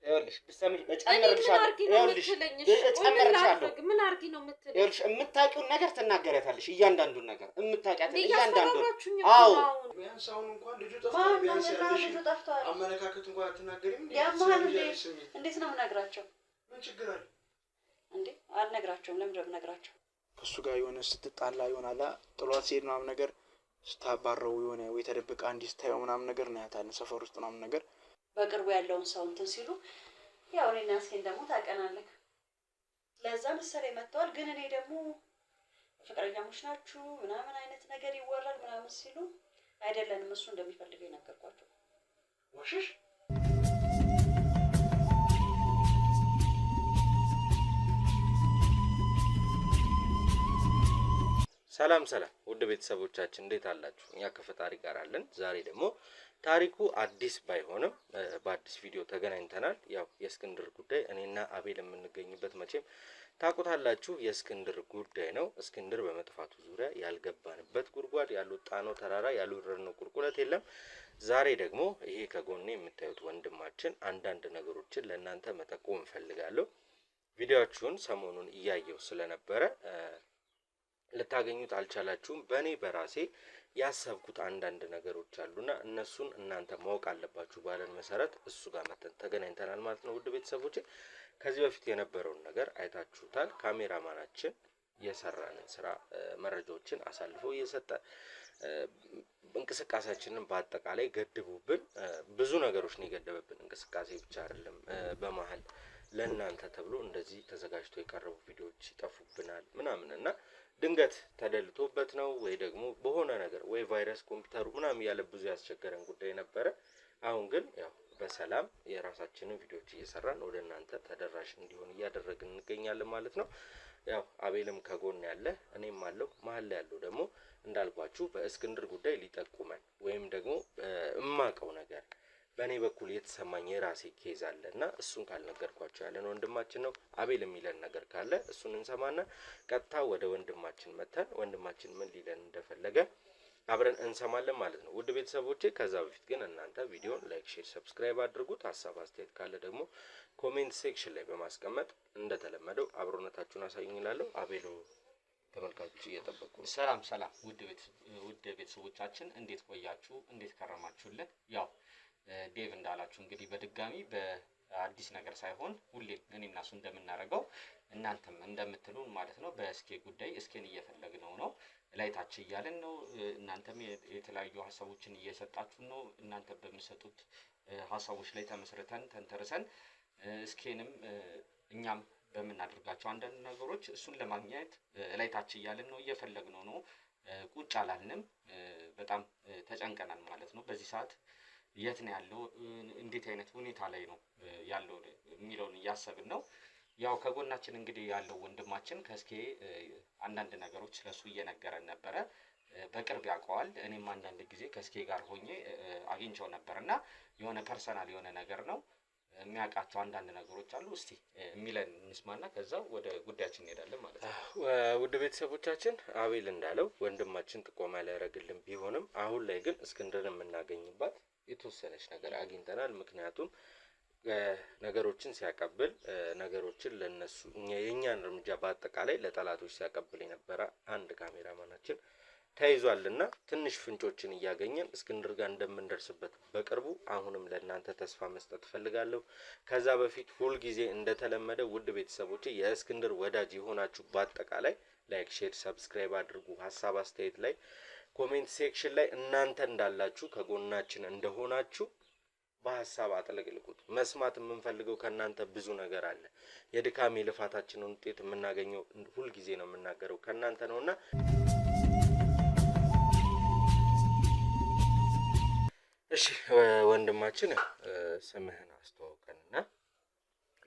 ይኸውልሽ ብትሰሚኝ እጨምርልሻለሁ። ይኸውልሽ እጨምርልሻለሁ። ምን አርጊ ነው የምትለኝ? ይኸውልሽ የምታውቂውን ነገር ትናገሪያታለሽ። እያንዳንዱን ነገር የምታውቂያትን እያንዳንዱን። አዎ ቢያንስ አሁን እንኳን ልጁ ጠፍቷል። ቢያንስ ያለሽ አመለካከት እንኳን አትናገሪም እንዴ? እንዴት ነው የምነግራቸው? ምን ችግር አለ እንዴ? አልነግራቸውም። ለምን ነው የምነግራቸው? ከሱ ጋር የሆነ ስትጣላ ይሆናል ጥሏት ሲሄድ ምናምን ነገር ስታባረው የሆነ ወይ ተደብቃ እንዲስታየው ምናምን ነገር ነው ያታን ሰፈር ውስጥ ምናምን ነገር በቅርቡ ያለውን ሰው እንትን ሲሉ ያው እኔና እስኪን ደግሞ ታቀናለክ ለዛ መሰለኝ መጥተዋል። ግን እኔ ደግሞ ፍቅረኛሞች ናችሁ ምናምን አይነት ነገር ይወራል ምናምን ሲሉ አይደለንም እሱ እንደሚፈልገው ይነገርኳቸው። ወሽሽ ሰላም ውድ ቤተሰቦቻችን እንዴት አላችሁ? እኛ ከፈጣሪ ጋር አለን። ዛሬ ደግሞ ታሪኩ አዲስ ባይሆንም በአዲስ ቪዲዮ ተገናኝተናል። ያው የእስክንድር ጉዳይ እኔና አቤል የምንገኝበት መቼም ታውቁታላችሁ የእስክንድር ጉዳይ ነው። እስክንድር በመጥፋቱ ዙሪያ ያልገባንበት ጉድጓድ ያልወጣነው ተራራ ያልወረድነው ቁልቁለት የለም። ዛሬ ደግሞ ይሄ ከጎኔ የምታዩት ወንድማችን አንዳንድ ነገሮችን ለእናንተ መጠቆም እንፈልጋለሁ። ቪዲዮአችሁን ሰሞኑን እያየው ስለነበረ ልታገኙት አልቻላችሁም። በእኔ በራሴ ያሰብኩት አንዳንድ ነገሮች አሉና እነሱን እናንተ ማወቅ አለባችሁ ባለን መሰረት እሱ ጋር መተን ተገናኝተናል ማለት ነው። ውድ ቤተሰቦቼ ከዚህ በፊት የነበረውን ነገር አይታችሁታል። ካሜራማናችን የሰራንን ስራ መረጃዎችን አሳልፎ እየሰጠ እንቅስቃሴያችንን በአጠቃላይ ገድቡብን። ብዙ ነገሮች ነው የገደበብን። እንቅስቃሴ ብቻ አይደለም፣ በመሀል ለእናንተ ተብሎ እንደዚህ ተዘጋጅቶ የቀረቡ ቪዲዮዎች ይጠፉብናል ምናምን እና ድንገት ተደልቶበት ነው ወይ ደግሞ በሆነ ነገር ወይ ቫይረስ ኮምፒውተሩ ምናምን ያለ ብዙ ያስቸገረን ጉዳይ ነበረ። አሁን ግን ያው በሰላም የራሳችንን ቪዲዮዎች እየሰራን ወደ እናንተ ተደራሽ እንዲሆን እያደረግን እንገኛለን ማለት ነው። ያው አቤልም ከጎን ያለ እኔም አለው። መሀል ላይ ያለው ደግሞ እንዳልኳችሁ በእስክንድር ጉዳይ ሊጠቁመን ወይም ደግሞ እማቀው ነገር በእኔ በኩል የተሰማኝ የራሴ ኬዝ አለና እሱን ካልነገርኳችሁ ያለን ወንድማችን ነው። አቤል የሚለን ነገር ካለ እሱን እንሰማና ቀጥታ ወደ ወንድማችን መተን ወንድማችን ምን ሊለን እንደፈለገ አብረን እንሰማለን ማለት ነው። ውድ ቤተሰቦቼ ከዛ በፊት ግን እናንተ ቪዲዮን ላይክ፣ ሼር፣ ሰብስክራይብ አድርጉት። ሀሳብ አስተያየት ካለ ደግሞ ኮሜንት ሴክሽን ላይ በማስቀመጥ እንደተለመደው አብሮነታችሁን አሳዩኝ እላለሁ። አቤል ተመልካቾች እየጠበቁ ሰላም ውድ ቤተሰቦቻችን እንዴት ቆያችሁ? እንዴት ከረማችሁልን? ያው ዴቭ እንዳላችሁ እንግዲህ በድጋሚ በአዲስ ነገር ሳይሆን ሁሌም እኔና እሱ እንደምናደርገው እናንተም እንደምትሉን ማለት ነው። በእስኬ ጉዳይ እስኬን እየፈለግነው ነው፣ ላይታች እያልን ነው። እናንተም የተለያዩ ሀሳቦችን እየሰጣችሁ ነው። እናንተ በምትሰጡት ሀሳቦች ላይ ተመስርተን ተንተርሰን እስኬንም እኛም በምናደርጋቸው አንዳንድ ነገሮች እሱን ለማግኘት ላይታች እያልን ነው፣ እየፈለግነው ነው። ቁጭ አላልንም። በጣም ተጨንቀናል ማለት ነው። በዚህ ሰዓት የት ነው ያለው፣ እንዴት አይነት ሁኔታ ላይ ነው ያለው የሚለውን እያሰብን ነው። ያው ከጎናችን እንግዲህ ያለው ወንድማችን ከእስኬ አንዳንድ ነገሮች ስለሱ እየነገረን ነበረ። በቅርብ ያውቀዋል። እኔም አንዳንድ ጊዜ ከእስኬ ጋር ሆኜ አግኝቼው ነበርና የሆነ ፐርሰናል የሆነ ነገር ነው የሚያውቃቸው አንዳንድ ነገሮች አሉ። እስቲ የሚለን እንስማና ከዛ ወደ ጉዳያችን እንሄዳለን ማለት ነው። ውድ ቤተሰቦቻችን አቤል እንዳለው ወንድማችን ጥቆማ ሊያደርግልን ቢሆንም አሁን ላይ ግን እስክንድርን የምናገኝባት የተወሰነች ነገር አግኝተናል። ምክንያቱም ነገሮችን ሲያቀብል ነገሮችን ለነሱ የኛን እርምጃ በአጠቃላይ ለጠላቶች ሲያቀብል የነበረ አንድ ካሜራማናችን ተይዟልና ትንሽ ፍንጮችን እያገኘን እስክንድር ጋር እንደምንደርስበት በቅርቡ አሁንም ለእናንተ ተስፋ መስጠት ፈልጋለሁ። ከዛ በፊት ሁል ጊዜ እንደተለመደ ውድ ቤተሰቦቼ የእስክንድር ወዳጅ የሆናችሁ በአጠቃላይ ላይክ፣ ሼር፣ ሰብስክራይብ አድርጉ። ሀሳብ አስተያየት ላይ ኮሜንት ሴክሽን ላይ እናንተ እንዳላችሁ ከጎናችን እንደሆናችሁ በሀሳብ አጥለቅልቁት። መስማት የምንፈልገው ከእናንተ ብዙ ነገር አለ። የድካም የልፋታችንን ውጤት የምናገኘው ሁል ጊዜ ነው የምናገረው ከእናንተ ነውና እሺ ወንድማችን ስምህን አስተዋውቀንና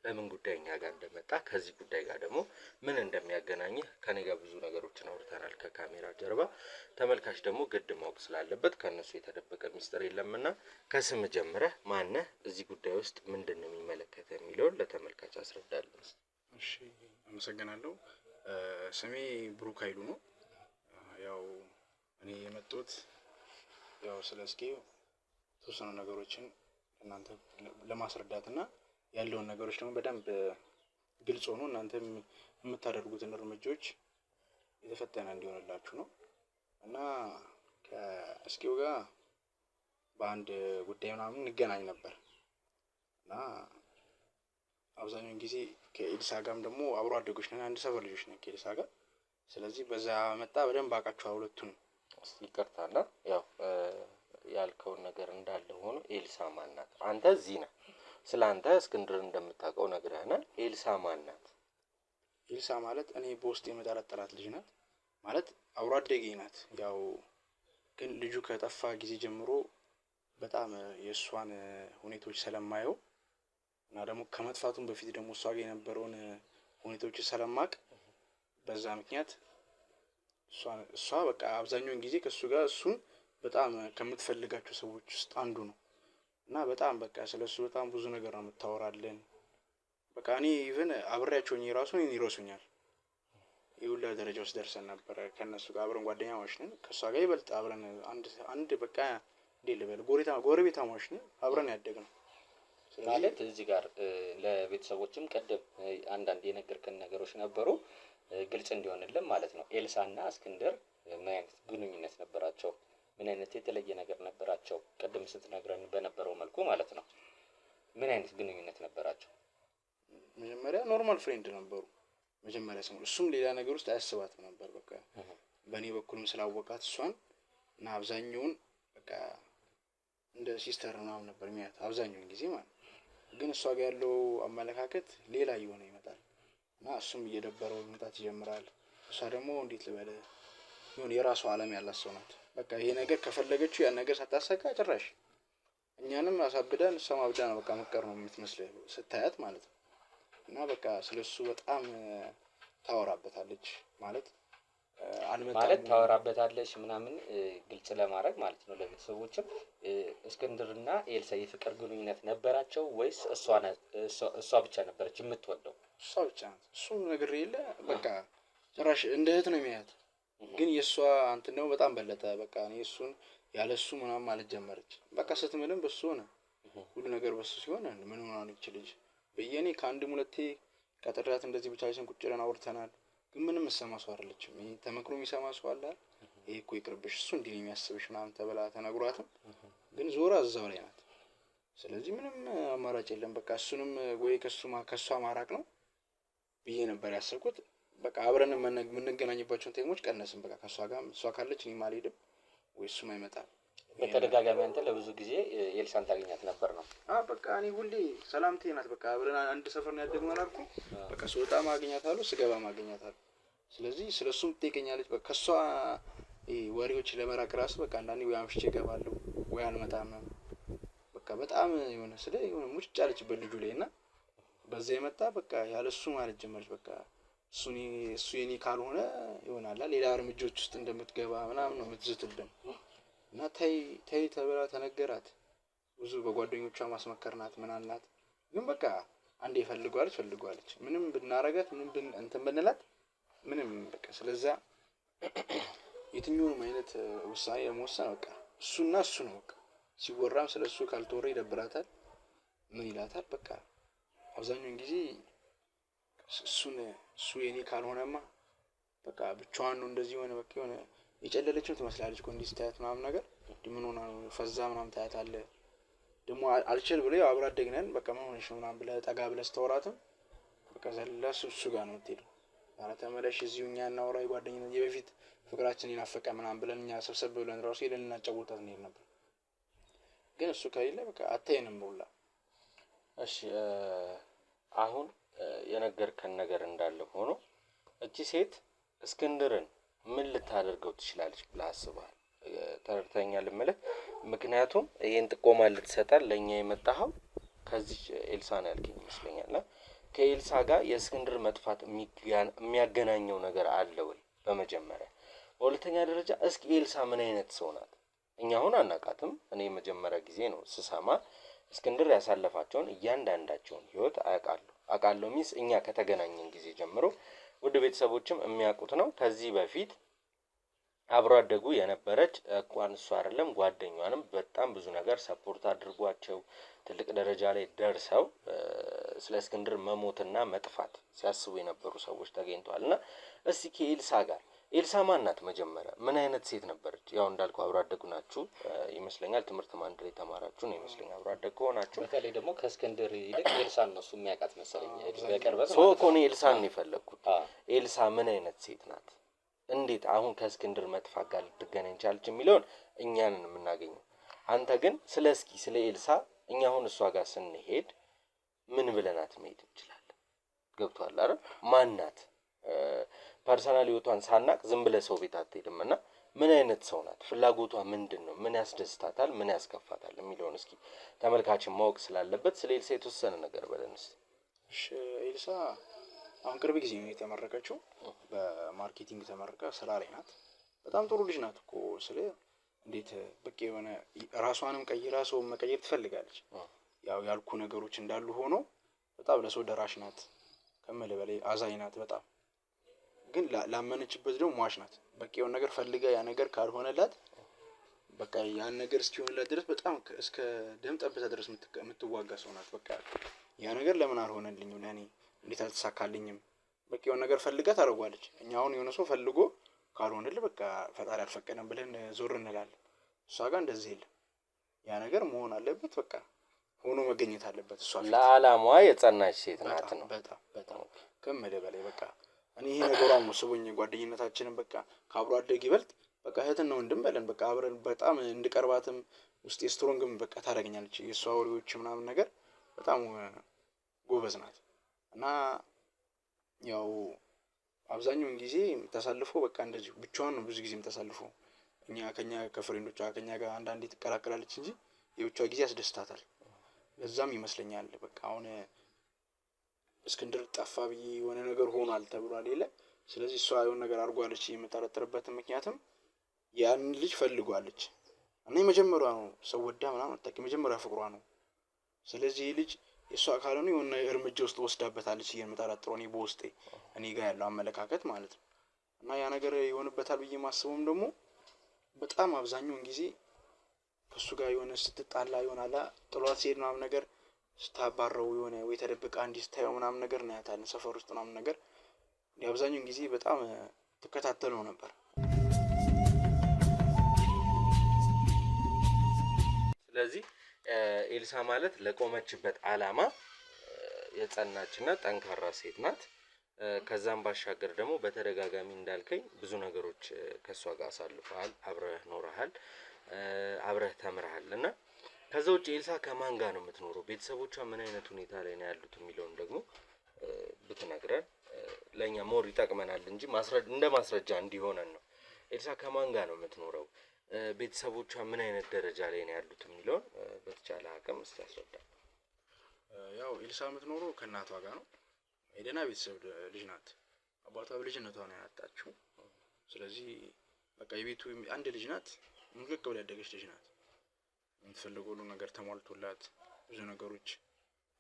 ለምን ጉዳይ እኛ ጋር እንደመጣ ከዚህ ጉዳይ ጋር ደግሞ ምን እንደሚያገናኝህ ከኔ ጋር ብዙ ነገሮችን አውርተናል ከካሜራ ጀርባ። ተመልካች ደግሞ ግድ ማወቅ ስላለበት ከነሱ የተደበቀ ሚስጥር የለምና ከስም ጀምረህ ማነህ፣ እዚህ ጉዳይ ውስጥ ምንድነው የሚመለከተ የሚለውን ለተመልካች አስረዳለሁ። እሺ አመሰግናለሁ። ስሜ ብሩክ ኃይሉ ነው። ያው እኔ የመጣሁት ያው ስለ እስኬ ተወሰኑ ነገሮችን እናንተ ለማስረዳትና ያለውን ነገሮች ደግሞ በደንብ ግልጽ ሆኖ እናንተም የምታደርጉትን እርምጃዎች የተፈተነ እንዲሆንላችሁ ነው እና ከእስኪው ጋር በአንድ ጉዳይ ምናምን እንገናኝ ነበር እና አብዛኛውን ጊዜ ከኤልሳ ጋርም ደግሞ አብሮ አደጎች ነን፣ አንድ ሰፈር ልጆች ነን ከኤልሳ ጋር። ስለዚህ በዛ መጣ በደንብ አውቃቸዋለሁ ሁለቱን። ይቅርታና ያው ያልከውን ነገር እንዳለ ሆኖ ኤልሳ ማን ናት? አንተ እዚህ ነህ፣ ስለ አንተ እስክንድር እንደምታውቀው ነግረህናል። ኤልሳ ማን ናት? ኤልሳ ማለት እኔ በውስጥ የመጠረጠራት ልጅ ናት ማለት አብሮ አደጌ ናት። ያው ግን ልጁ ከጠፋ ጊዜ ጀምሮ በጣም የእሷን ሁኔታዎች ስለማየው እና ደግሞ ከመጥፋቱም በፊት ደግሞ እሷ ጋር የነበረውን ሁኔታዎች ስለማቅ በዛ ምክንያት እሷ በቃ አብዛኛውን ጊዜ ከእሱ ጋር እሱን በጣም ከምትፈልጋቸው ሰዎች ውስጥ አንዱ ነው እና በጣም በቃ ስለሱ በጣም ብዙ ነገር ነው የምታወራለን። በቃ እኔ ኢቭን አብሬያቸው ራሱ እኔን ይረሱኛል። ይሁላ ደረጃ ውስጥ ደርሰን ነበር ከነሱ ጋር አብረን ጓደኛሞች ነን። ከሷ ጋር ይበልጥ አብረን አንድ በቃ እንዴት ልበል ጎረቤታሞች ነን፣ አብረን ያደግነው ማለት እዚህ ጋር ለቤተሰቦችም ቀደም አንዳንድ የነገርከን ነገሮች ነበሩ ግልጽ እንዲሆንልን ማለት ነው። ኤልሳና እስክንድር ምን አይነት ግንኙነት ነበራቸው? ምን አይነት የተለየ ነገር ነበራቸው? ቀደም ስትነግረን በነበረው መልኩ ማለት ነው። ምን አይነት ግንኙነት ነበራቸው? መጀመሪያ ኖርማል ፍሬንድ ነበሩ። መጀመሪያ ሰው እሱም ሌላ ነገር ውስጥ አያስባትም ነበር። በቃ በእኔ በኩልም ስላወቃት እሷን እና አብዛኛውን በቃ እንደ ሲስተር ምናምን ነበር የሚያት አብዛኛውን ጊዜ ማለት። ግን እሷ ጋር ያለው አመለካከት ሌላ እየሆነ ይመጣል እና እሱም እየደበረው መምጣት ይጀምራል። እሷ ደግሞ እንዴት ልበል የሆነ የራሷ ዓለም ያላት ሰው ናት። በቃ ይሄ ነገር ከፈለገችው ያን ነገር ሳታሳካ ጭራሽ እኛንም አሳብዳን እሷም አብዳ ነው በቃ መቀር ነው የምትመስለው ስታያት ማለት ነው። እና በቃ ስለሱ በጣም ታወራበታለች ማለት ታወራበታለች ምናምን ግልጽ ለማድረግ ማለት ነው ለቤተሰቦችም። እስክንድርና ኤልሳ የፍቅር ግንኙነት ነበራቸው ወይስ እሷ ብቻ ነበረች የምትወደው? እሷ ብቻ ናት። እሱ ነገር የለ በቃ ጭራሽ እንደ እህት ነው የሚያያት። ግን የእሷ እንትን ነው በጣም በለጠ። በቃ እኔ እሱን ያለሱ ምናምን ማለት ጀመረች። በቃ ስትምልም በሱ ሆነ ሁሉ ነገር በሱ ሲሆን ምን ሆና ነው ይች ልጅ በየኔ ከአንድም ሁለቴ ቀጥራት እንደዚህ ብቻችን ቁጭ ብለን አውርተናል። ግን ምንም ሰማ ሰው አይደለችም። ይሄ ተመክሮ የሚሰማ ሰው አለ። ይሄ እኮ ይቅርብሽ እሱ እንዲህ ነው የሚያስብሽ ምናምን ተብላ ተነግሯትም ግን ዞራ እዛው ላይ ናት። ስለዚህ ምንም አማራጭ የለም። በቃ እሱንም ወይ ከሷ ማራቅ ነው ብዬ ነበር ያሰብኩት። በቃ አብረን የምንገናኝባቸውን ታይሞች ቀነስን። በቃ ከሷ ጋር እሷ ካለች እኔም አልሄድም ወይ እሱም አይመጣም። በተደጋጋሚ አንተ ለብዙ ጊዜ ኤልሳን ታገኛት ነበር ነው? በቃ እኔ ሁሌ ሰላምቴ ናት። በቃ አብረን አንድ ሰፈር ነው ያደግነው አላልኩም? በቃ ስወጣ ማግኛታለሁ፣ ስገባ ማግኛታለሁ። ስለዚህ ስለሱም ትጠይቀኛለች። በቃ ከሷ ወሬዎች ለመራቅ ራስ በቃ አንዳንዴ ወይ አምሽቼ እገባለሁ ወይ አልመጣም። በቃ በጣም የሆነ ሙጭጭ አለችበት ልጁ ላይ እና በዛ የመጣ በቃ ያለሱ ማለት ጀመረች። በቃ እሱ የኔ ካልሆነ ይሆናል ሌላ እርምጃዎች ውስጥ እንደምትገባ ምናምን ነው የምትዝትብን እና ተይ ተብላ ተነገራት። ብዙ በጓደኞቿ ማስመከርናት ምን አልናት። ግን በቃ አንዴ ፈልጓለች ምንም ብናረጋት ምንም እንትን ብንላት ምንም በቃ ስለዛ የትኛውንም አይነት ውሳኔ ለመወሰን በቃ እሱና እሱ ነው። በቃ ሲወራም ስለሱ ካልተወራ ይደብራታል። ምን ይላታል በቃ አብዛኛውን ጊዜ እሱ የኔ ካልሆነማ በቃ ብቻዋን ነው እንደዚህ ሆነ። በቃ የሆነ የጨለለችው ትመስላለች እኮ እንዲህ ስታያት ምናምን ነገር ምን ሆና ነው ፈዛ ምናምን ታያታለህ። ደግሞ አልችል ብለው አብራ አደግነን በቃ ምን ሆነሽ ነው ምናምን ብለህ ጠጋ ብለህ ስተወራትም በቃ ዘላ እሱ ጋር ነው የምትሄደው። ኧረ ተመለሽ እዚሁ እኛ እናውራ የጓደኝነት የበፊት ፍቅራችን ይናፈቀ ምናምን ብለን እኛ ሰብሰብ ብለን ራሱ ሄደን እናጫወታት እንሄድ ነበር። ግን እሱ ከሌለ በቃ አታየንም ሁላ። እሺ አሁን የነገርከን ነገር እንዳለ ሆኖ እቺ ሴት እስክንድርን ምን ልታደርገው ትችላለች ብለህ አስበሃል? ተረድተኛል ልምልህ። ምክንያቱም ይሄን ጥቆማ ልትሰጣል ለኛ የመጣኸው ከዚህ ኤልሳ ነው ያልከኝ ይመስለኛል። ከኤልሳ ጋር የእስክንድር መጥፋት የሚያገናኘው ነገር አለ ወይ? በመጀመሪያ በሁለተኛ ደረጃ እስኪ ኤልሳ ምን አይነት ሰው ናት? እኛ አሁን አናውቃትም። እኔ መጀመሪያ ጊዜ ነው ስሰማ እስክንድር ያሳለፋቸውን እያንዳንዳቸውን ህይወት አውቃለሁ ሚስ እኛ ከተገናኘን ጊዜ ጀምሮ ውድ ቤተሰቦችም የሚያውቁት ነው። ከዚህ በፊት አብሮ አደጉ የነበረች እንኳን እሱ አይደለም ጓደኛዋንም በጣም ብዙ ነገር ሰፖርት አድርጓቸው ትልቅ ደረጃ ላይ ደርሰው ስለ እስክንድር መሞትና መጥፋት ሲያስቡ የነበሩ ሰዎች ተገኝተዋል። እና እስቲ ከኤልሳ ጋር ኤልሳ ማን ናት? መጀመሪያ ምን አይነት ሴት ነበረች? ያው እንዳልኩ አብሮ አደጉ ናችሁ ይመስለኛል። ትምህርት አንድ ላይ ተማራችሁ ነው ይመስለኛል አብሮ አደግ ከሆናችሁ። በተለይ ደግሞ ከእስክንድር ይልቅ ኤልሳን ነው እሱ የሚያውቃት መሰለኝ በቅርበት ሶ እኮ እኔ ኤልሳን ነው የፈለግኩት። ኤልሳ ምን አይነት ሴት ናት? እንዴት አሁን ከእስክንድር መጥፋት ጋር ልትገናኝ ቻለች የሚለውን እኛንን የምናገኘው። አንተ ግን ስለ ኤልሳ እኛ አሁን እሷ ጋር ስንሄድ ምን ብለናት መሄድ እንችላለን? ገብቶሃል አይደል? ማን ናት? ፐርሰናል ህይወቷን ሳናቅ ዝም ብለህ ሰው ቤት አትሄድም። እና ምን አይነት ሰው ናት? ፍላጎቷ ምንድን ነው? ምን ያስደስታታል? ምን ያስከፋታል? የሚለውን እስኪ ተመልካችን ማወቅ ስላለበት ስለ ኤልሳ የተወሰነ ነገር በለን እስኪ። እሺ ኤልሳ አሁን ቅርብ ጊዜ ነው የተመረቀችው። በማርኬቲንግ ተመረቀ ስራ ላይ ናት። በጣም ጥሩ ልጅ ናት እኮ ስለ እንዴት በቃ የሆነ ራሷንም ቀይራ ሰው መቀየር ትፈልጋለች። ያው ያልኩ ነገሮች እንዳሉ ሆኖ በጣም ለሰው ደራሽ ናት። ከመለ በላይ አዛኝ ናት በጣም። ግን ላመነችበት ደግሞ ሟች ናት። በቃ የሆነ ነገር ፈልጋ ያ ነገር ካልሆነላት በቃ ያን ነገር እስኪሆንላት ድረስ በጣም እስከ ደም ጠብታ ድረስ የምትዋጋ ሰው ናት። በቃ ያ ነገር ለምን አልሆነልኝም? ለኔ እንዴት አልተሳካልኝም? በቃ የሆነ ነገር ፈልጋ ታደርጓለች። እኛ አሁን የሆነ ሰው ፈልጎ ካልሆነልህ በቃ ፈጣሪ አልፈቀደም ብለን ዞር እንላለን። እሷ ጋር እንደዚህ የለም። ያ ነገር መሆን አለበት። በቃ ሆኖ መገኘት አለበት። እሷ ለዓላማዋ የጸናች ሴት ናት ነው። በጣም ከመለ በላይ በቃ እኔ ይሄ ነገሯን ወስቦኝ ጓደኝነታችንን በቃ ከአብሮ አደግ ይበልጥ በቃ እህትና ወንድም በለን በቃ አብረን በጣም እንድቀርባትም ውስጤ ስትሮንግም በቃ ታደርገኛለች። የእሷ ወሬዎች ምናምን ነገር በጣም ጎበዝ ናት። እና ያው አብዛኛውን ጊዜ ተሳልፎ በቃ እንደዚህ ብቻዋን ነው ብዙ ጊዜም ተሳልፎ ከኛ ከፍሬንዶቿ ከኛ ጋር አንዳንዴ ትቀላቀላለች እንጂ የብቻዋ ጊዜ ያስደስታታል። ለዛም ይመስለኛል በቃ አሁን እስክንድር ጠፋ ብዬ የሆነ ነገር ሆኗል ተብሏል የለ። ስለዚህ እሷ የሆነ ነገር አድርጓለች የምጠረጥርበት ምክንያትም ያን ልጅ ፈልጓለች እና የመጀመሪያ ነው ሰው ወዳ ምናምን አታውቅም፣ የመጀመሪያ ፍቅሯ ነው። ስለዚህ ልጅ የእሷ ካልሆነ የሆነ እርምጃ ውስጥ ወስዳበታለች የምጠረጥረው እኔ በውስጤ እኔ ጋር ያለው አመለካከት ማለት ነው። እና ያ ነገር ይሆንበታል ብዬ ማስበውም ደግሞ በጣም አብዛኛውን ጊዜ ከሱ ጋር የሆነ ስትጣላ ይሆናል ጥሏት ሲሄድ ምናምን ነገር ስታባረው የሆነ ወይ ተደብቃ እንዲህ ስታየው ምናምን ነገር እናያታለን ሰፈር ውስጥ ምናምን ነገር አብዛኛውን ጊዜ በጣም ትከታተለው ነበር። ስለዚህ ኤልሳ ማለት ለቆመችበት ዓላማ የጸናችና ጠንካራ ሴት ናት። ከዛም ባሻገር ደግሞ በተደጋጋሚ እንዳልከኝ ብዙ ነገሮች ከሷ ጋር አሳልፈሃል፣ አብረህ ኖረሃል፣ አብረህ ተምረሃል። እና ከዛ ውጭ ኤልሳ ከማን ጋር ነው የምትኖረው? ቤተሰቦቿ ምን አይነት ሁኔታ ላይ ነው ያሉት የሚለውን ደግሞ ብትነግረን ለእኛ ሞር ይጠቅመናል እንጂ እንደ ማስረጃ እንዲሆነን ነው። ኤልሳ ከማን ጋር ነው የምትኖረው? ቤተሰቦቿ ምን አይነት ደረጃ ላይ ነው ያሉት የሚለውን በተቻለ አቅም እስቲ ያስረዳ። ያው ኤልሳ የምትኖረው ከእናቷ ጋር ነው። የደህና ቤተሰብ ልጅ ናት። አባቷ በልጅነቷ ነው ያጣችው። ስለዚህ በቃ የቤቱ አንድ ልጅ ናት። ሙልቅ ብላ ያደገች ልጅ ናት። የምትፈልገው ሁሉ ነገር ተሟልቶላት ብዙ ነገሮች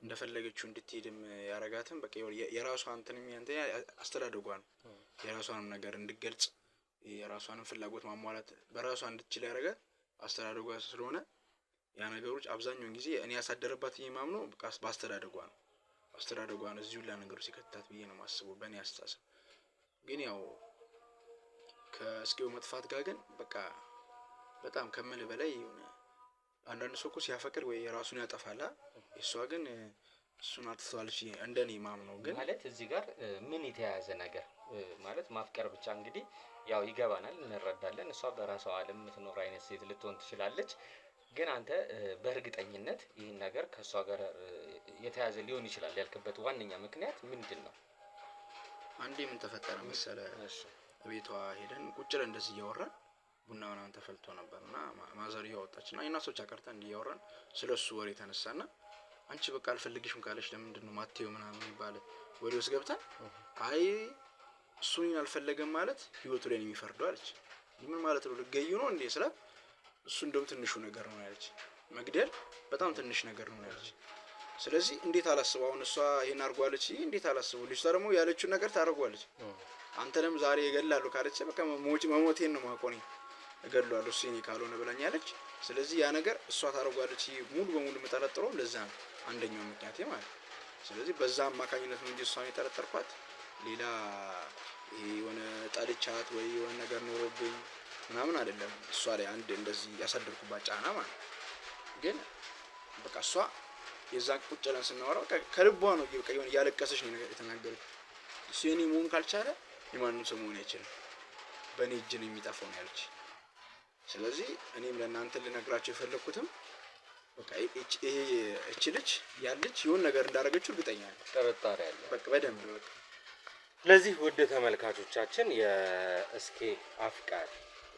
እንደፈለገችው እንድትሄድም ያረጋትም በቃ የራሷን እንትንም ያንተ አስተዳደጓ ነው። የራሷንም ነገር እንድትገልጽ የራሷንም ፍላጎት ማሟላት በራሷ እንድትችል ያረጋት አስተዳደጓ ስለሆነ ያ ነገሮች አብዛኛውን ጊዜ እኔ ያሳደረባት የማምነው በቃ በአስተዳደጓ ነው። አስተዳደጓን እዚሁ ለነገሩ ሲከታት ብዬ ነው ማስበው በእኔ አስተሳሰብ። ግን ያው ከእስኪው መጥፋት ጋር ግን በቃ በጣም ከመለ በላይ የሆነ አንዳንድ ሰው እኮ ሲያፈቅር ወይ የራሱን ያጠፋላ። እሷ ግን እሱን አጥቷለች እንደኔ ማምነው። ግን ማለት እዚህ ጋር ምን የተያያዘ ነገር ማለት ማፍቀር ብቻ እንግዲህ ያው ይገባናል፣ እንረዳለን። እሷ በራሷ ዓለም የምትኖር አይነት ሴት ልትሆን ትችላለች። ግን አንተ በእርግጠኝነት ይህን ነገር ከእሷ ጋር የተያዘ ሊሆን ይችላል ያልክበት ዋነኛ ምክንያት ምንድን ነው? አንዴ ምን ተፈጠረ መሰለ፣ ቤቷ ሄደን ቁጭ ብለን እንደዚህ እያወራን ቡና ምናምን ተፈልቶ ነበርና ማዘር እያወጣችና እናቶች አቀርተን እንዲያወራን ስለሱ ወሬ ተነሳና አንቺ በቃ አልፈልግሽም ካለሽ ለምንድን ነው ማቴው ምናምን ይባል ወሬ ውስጥ ገብተን አይ እሱን አልፈለገም ማለት ህይወቱ ላይ ነው የሚፈርደው አለች። ምን ማለት ነው ልገዩ ነው እንዴ ስላት እሱ እንደው ትንሹ ነገር ነው ያለች። መግደል በጣም ትንሽ ነገር ነው ያለች። ስለዚህ እንዴት አላስበው አሁን እሷ ይሄን አርጓለች እንዴት አላስበው ልጅቷ ደግሞ ያለችው ነገር ታረጋለች። አንተንም ዛሬ ይገላሉ ካለች በቃ መሞቴን ነው ማቆኔ እገላለሁ እሱ እኔ ካልሆነ ብላኛለች። ስለዚህ ያ ነገር እሷ ታረጋለች ሙሉ በሙሉ መጠረጥረው ለዛ ነው አንደኛው ምክንያት ማለት ስለዚህ በዛ አማካኝነት ነው እንጂ እሷን የጠረጠርኳት ሌላ ይሄ የሆነ ጣልቻት ወይ የሆነ ነገር ኖሮብኝ ምናምን አይደለም። እሷ ላይ አንድ እንደዚህ ያሳደርኩባት ጫና ማለት ግን በቃ እሷ የዛን ቁጭ ብለን ስናወራ ከልቧ ነው በቃ የሆነ እያለቀሰች ነው የተናገሩት። እሱ የኔ መሆን ካልቻለ የማንም ሰው መሆን አይችልም፣ በእኔ እጅ ነው የሚጠፋው ነው ያለች። ስለዚህ እኔም ለእናንተ ልነግራቸው የፈለኩትም በቃ እቺ ልጅ ያለች የሆነ ነገር እንዳደረገችው እርግጠኛ ነኝ። ጥርጣሬ አለ በቃ በደንብ በቃ። ስለዚህ ውድ ተመልካቾቻችን የእስኬ አፍቃሪ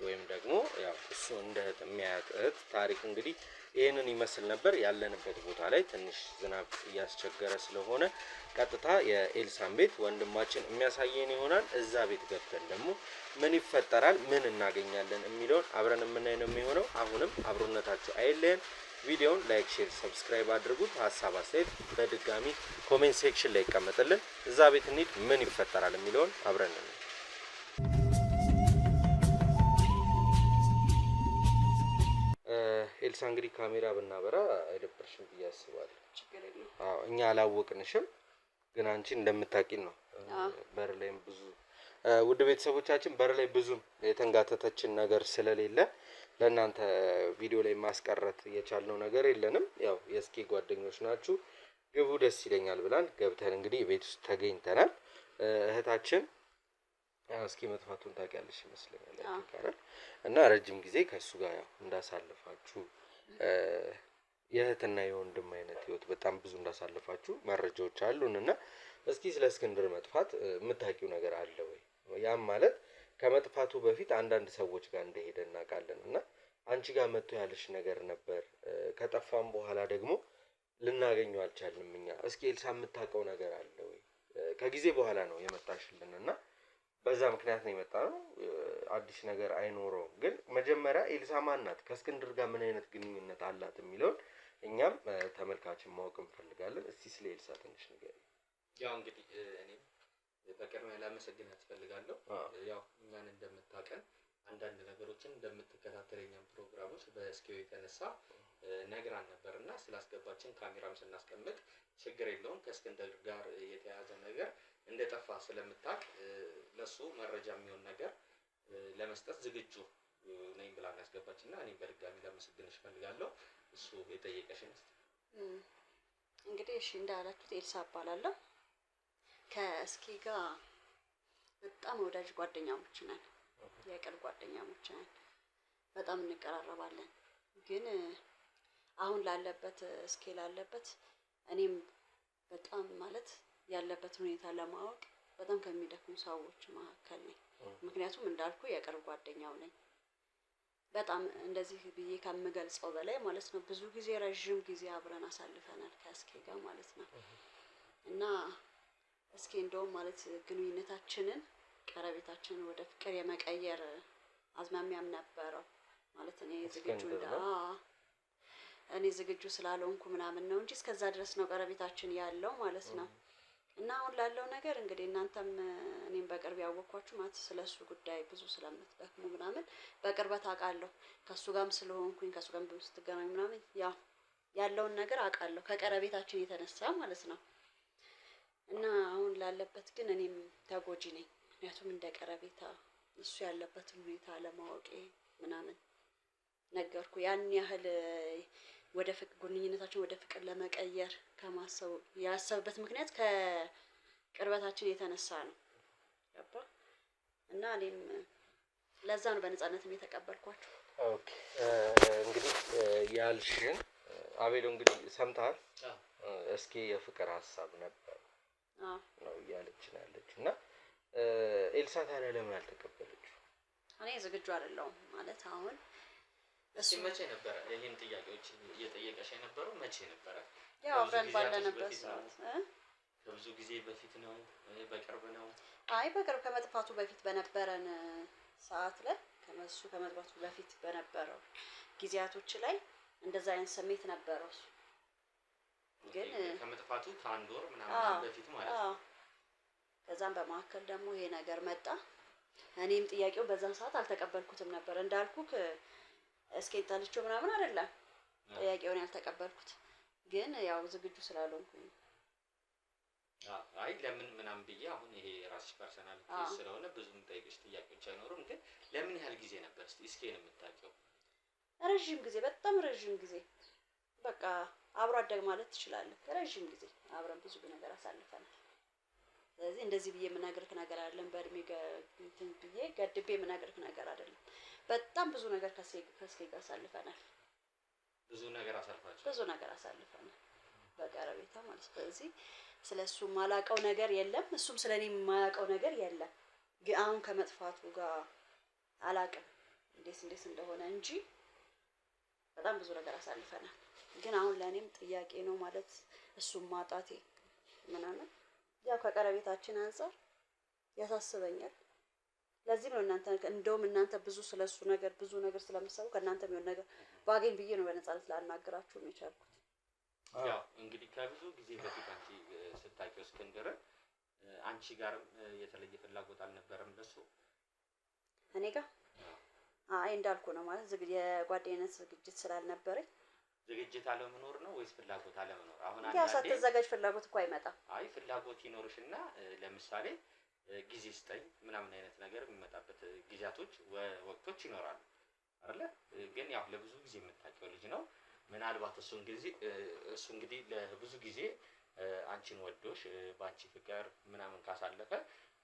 ወይም ደግሞ ያው እሱ እንደ እህት የሚያያት እህት ታሪክ እንግዲህ ይህንን ይመስል ነበር። ያለንበት ቦታ ላይ ትንሽ ዝናብ እያስቸገረ ስለሆነ ቀጥታ የኤልሳን ቤት ወንድማችን የሚያሳየን ይሆናል። እዛ ቤት ገብተን ደግሞ ምን ይፈጠራል፣ ምን እናገኛለን የሚለውን አብረን የምናይ ነው የሚሆነው። አሁንም አብሮነታችሁ አይለየን። ቪዲዮውን ላይክ፣ ሼር፣ ሰብስክራይብ አድርጉት። ሀሳብ አስተያየት በድጋሚ ኮሜንት ሴክሽን ላይ ይቀመጥልን። እዛ ቤት እንሂድ፣ ምን ይፈጠራል የሚለውን አብረን ነው። ኤልሳ እንግዲህ ካሜራ ብናበራ አይደብርሽም ብዬ አስባለሁ። አዎ እኛ አላወቅንሽም፣ ግን አንቺ እንደምታውቂን ነው። በር ላይም ብዙ ውድ ቤተሰቦቻችን በር ላይ ብዙም የተንጋተተችን ነገር ስለሌለ ለእናንተ ቪዲዮ ላይ ማስቀረት የቻልነው ነገር የለንም። ያው የእስኬ ጓደኞች ናችሁ ግቡ ደስ ይለኛል ብላን ገብተን እንግዲህ ቤት ውስጥ ተገኝተናል። እህታችን እስኪ መጥፋቱን ታውቂያለሽ ይመስለኛል አይደል? እና ረጅም ጊዜ ከሱ ጋር ያው እንዳሳልፋችሁ የእህትና የወንድም አይነት ህይወት በጣም ብዙ እንዳሳልፋችሁ መረጃዎች አሉን። እና እስኪ ስለ እስክንድር መጥፋት የምታውቂው ነገር አለ ወይ? ያም ማለት ከመጥፋቱ በፊት አንዳንድ ሰዎች ጋር እንደሄደ እናውቃለን። እና አንቺ ጋር መጥቶ ያለሽ ነገር ነበር። ከጠፋም በኋላ ደግሞ ልናገኘው አልቻልንም እኛ። እስኪ ኤልሳ የምታውቀው ነገር አለ ወይ? ከጊዜ በኋላ ነው የመጣሽልን እና በዛ ምክንያት ነው የመጣነው። አዲስ ነገር አይኖረውም። ግን መጀመሪያ ኤልሳ ማን ናት፣ ከእስክንድር ጋር ምን አይነት ግንኙነት አላት የሚለውን እኛም ተመልካችን ማወቅ እንፈልጋለን። እስቲ ስለ ኤልሳ ትንሽ ንገሪኝ። ያው እንግዲህ እኔም በቅድሚያ ላመሰግናት እፈልጋለሁ። ያው እኛን እንደምታውቀን አንዳንድ ነገሮችን እንደምትከታተለኛም ፕሮግራሞች በእስኬው የተነሳ ነግራን ነበርና ስላስገባችን ካሜራም ስናስቀምጥ ችግር የለውም ከእስክንድር ጋር የተያያዘ ነገር እንደጠፋ ስለምታውቅ ለሱ መረጃ የሚሆን ነገር ለመስጠት ዝግጁ ነኝ ብላ ያስገባችና እኔም በድጋሚ ላመሰግንሽ እፈልጋለሁ። እሱ የጠየቀሽን እንግዲህ እሺ እንዳላችሁት ኤልሳ እባላለሁ። ከእስኬ ጋር በጣም ወዳጅ ጓደኛሞች ነን፣ የቅርብ ጓደኛሞች ነን። በጣም እንቀራረባለን። ግን አሁን ላለበት እስኬ ላለበት እኔም በጣም ማለት ያለበት ሁኔታ ለማወቅ በጣም ከሚደክሙ ሰዎች መካከል ነኝ። ምክንያቱም እንዳልኩ የቅርብ ጓደኛው ነኝ። በጣም እንደዚህ ብዬ ከምገልጸው በላይ ማለት ነው። ብዙ ጊዜ ረዥም ጊዜ አብረን አሳልፈናል ከእስኬ ጋር ማለት ነው። እና እስኬ እንደውም ማለት ግንኙነታችንን ቀረቤታችንን ወደ ፍቅር የመቀየር አዝማሚያም ነበረው ማለት እኔ ዝግጁ ስላልሆንኩ ምናምን ነው እንጂ እስከዛ ድረስ ነው ቀረቤታችን ያለው ማለት ነው። እና አሁን ላለው ነገር እንግዲህ እናንተም እኔም በቅርብ ያወቅኳችሁ ማለት ስለሱ ጉዳይ ብዙ ስለምትደክሙ ምናምን በቅርበት አውቃለሁ። ከሱ ጋርም ስለሆንኩኝ ከሱ ጋርም ብዙ ስትገናኙ ምናምን ያለውን ነገር አውቃለሁ ከቀረቤታችን የተነሳ ማለት ነው። እና አሁን ላለበት ግን እኔም ተጎጂ ነኝ። ምክንያቱም እንደ ቀረቤታ እሱ ያለበትን ሁኔታ ለማወቄ ምናምን ነገርኩ። ያን ያህል ወደ ፍቅር ግንኙነታችን ወደ ፍቅር ለመቀየር ከማሰብ ያሰብበት ምክንያት ከቅርበታችን የተነሳ ነው። ገባ? እና እኔም ለዛ ነው በነፃነትም የተቀበልኳችሁ። ኦኬ እንግዲህ ያልሽን አቤሎ እንግዲህ ሰምተሃል። እስኪ የፍቅር ሀሳብ ነበር ነው እያለች ነው ያለች። እና ኤልሳ ታዲያ ለምን አልተቀበለችው? እኔ ዝግጁ አይደለሁም ማለት አሁን እሱ መቼ ነበር ይሄን ጥያቄዎች እየጠየቀሽ የነበረው? መቼ ነበር? ያው አብረን ባለንበት ሰዓት ከብዙ ጊዜ በፊት ነው? በቅርብ ነው? አይ በቅርብ ከመጥፋቱ በፊት በነበረን ሰዓት ላይ ከመሱ ከመጥፋቱ በፊት በነበረው ጊዜያቶች ላይ እንደዛ አይነት ስሜት ነበረው እሱ። ግን ከመጥፋቱ ከአንድ ወር ምናምን በፊት ማለት ነው። ከዛም በመካከል ደግሞ ይሄ ነገር መጣ። እኔም ጥያቄው በዛን ሰዓት አልተቀበልኩትም ነበር እንዳልኩክ እስኬ ታልቾ ምናምን አይደለም ጥያቄውን ያልተቀበልኩት። ግን ያው ዝግጁ ስላልሆንኩኝ አይ ለምን ምናምን ብዬ አሁን ይሄ ራስሽ ፐርሰናል ኬስ ስለሆነ ብዙም ጠይቅሽ ጥያቄዎች አይኖሩም። ግን ለምን ያህል ጊዜ ነበር እስኪ ነው የምታውቂው? ረዥም ጊዜ፣ በጣም ረዥም ጊዜ። በቃ አብሮ አደግ ማለት ትችላለህ። ረዥም ጊዜ አብረን ብዙ ነገር አሳልፈናል። ስለዚህ እንደዚህ ብዬ የምናገርክ ነገር አይደለም። በእድሜ እንትን ብዬ ገድቤ የምናገርክ ነገር አይደለም። በጣም ብዙ ነገር ከስኬ ጋር አሳልፈናል። ብዙ ነገር አሳልፋችሁ ብዙ ነገር አሳልፈናል በቀረቤታ ማለት። ስለዚህ ስለሱ ማላቀው ነገር የለም፣ እሱም ስለኔ የማያውቀው ነገር የለም። ግን አሁን ከመጥፋቱ ጋር አላቅም እንዴት እንደሆነ እንጂ በጣም ብዙ ነገር አሳልፈናል። ግን አሁን ለኔም ጥያቄ ነው ማለት እሱም ማጣቴ ምናምን ያው ከቀረቤታችን አንፃር ያሳስበኛል። ለዚህ ነው እናንተ ብዙ ስለሱ ነገር ብዙ ነገር ስለምሰሩ ከእናንተ የሚሆን ነገር ባገኝ ብዬ ነው በነፃነት ላናገራችሁ ነው የቻልኩት። ያው እንግዲህ ከብዙ ጊዜ በፊት አንቺ ስታውቂው እስክንድርን አንቺ ጋርም የተለየ ፍላጎት አልነበረም ለሱ? እኔ ጋር አይ እንዳልኩ ነው ማለት የጓደኝነት ዝግጅት ስላልነበረኝ። ዝግጅት አለመኖር ነው ወይስ ፍላጎት አለመኖር? አሁን ያው ሳትዘጋጅ ፍላጎት እኮ አይመጣም። አይ ፍላጎት ይኖርሽና ለምሳሌ ጊዜ ስጠኝ ምናምን አይነት ነገር የሚመጣበት ጊዜያቶች ወቅቶች ይኖራሉ አይደለ? ግን ያው ለብዙ ጊዜ የምታውቂው ልጅ ነው። ምናልባት እሱ እንግዲህ ለብዙ ጊዜ አንቺን ወዶሽ በአንቺ ፍቅር ምናምን ካሳለፈ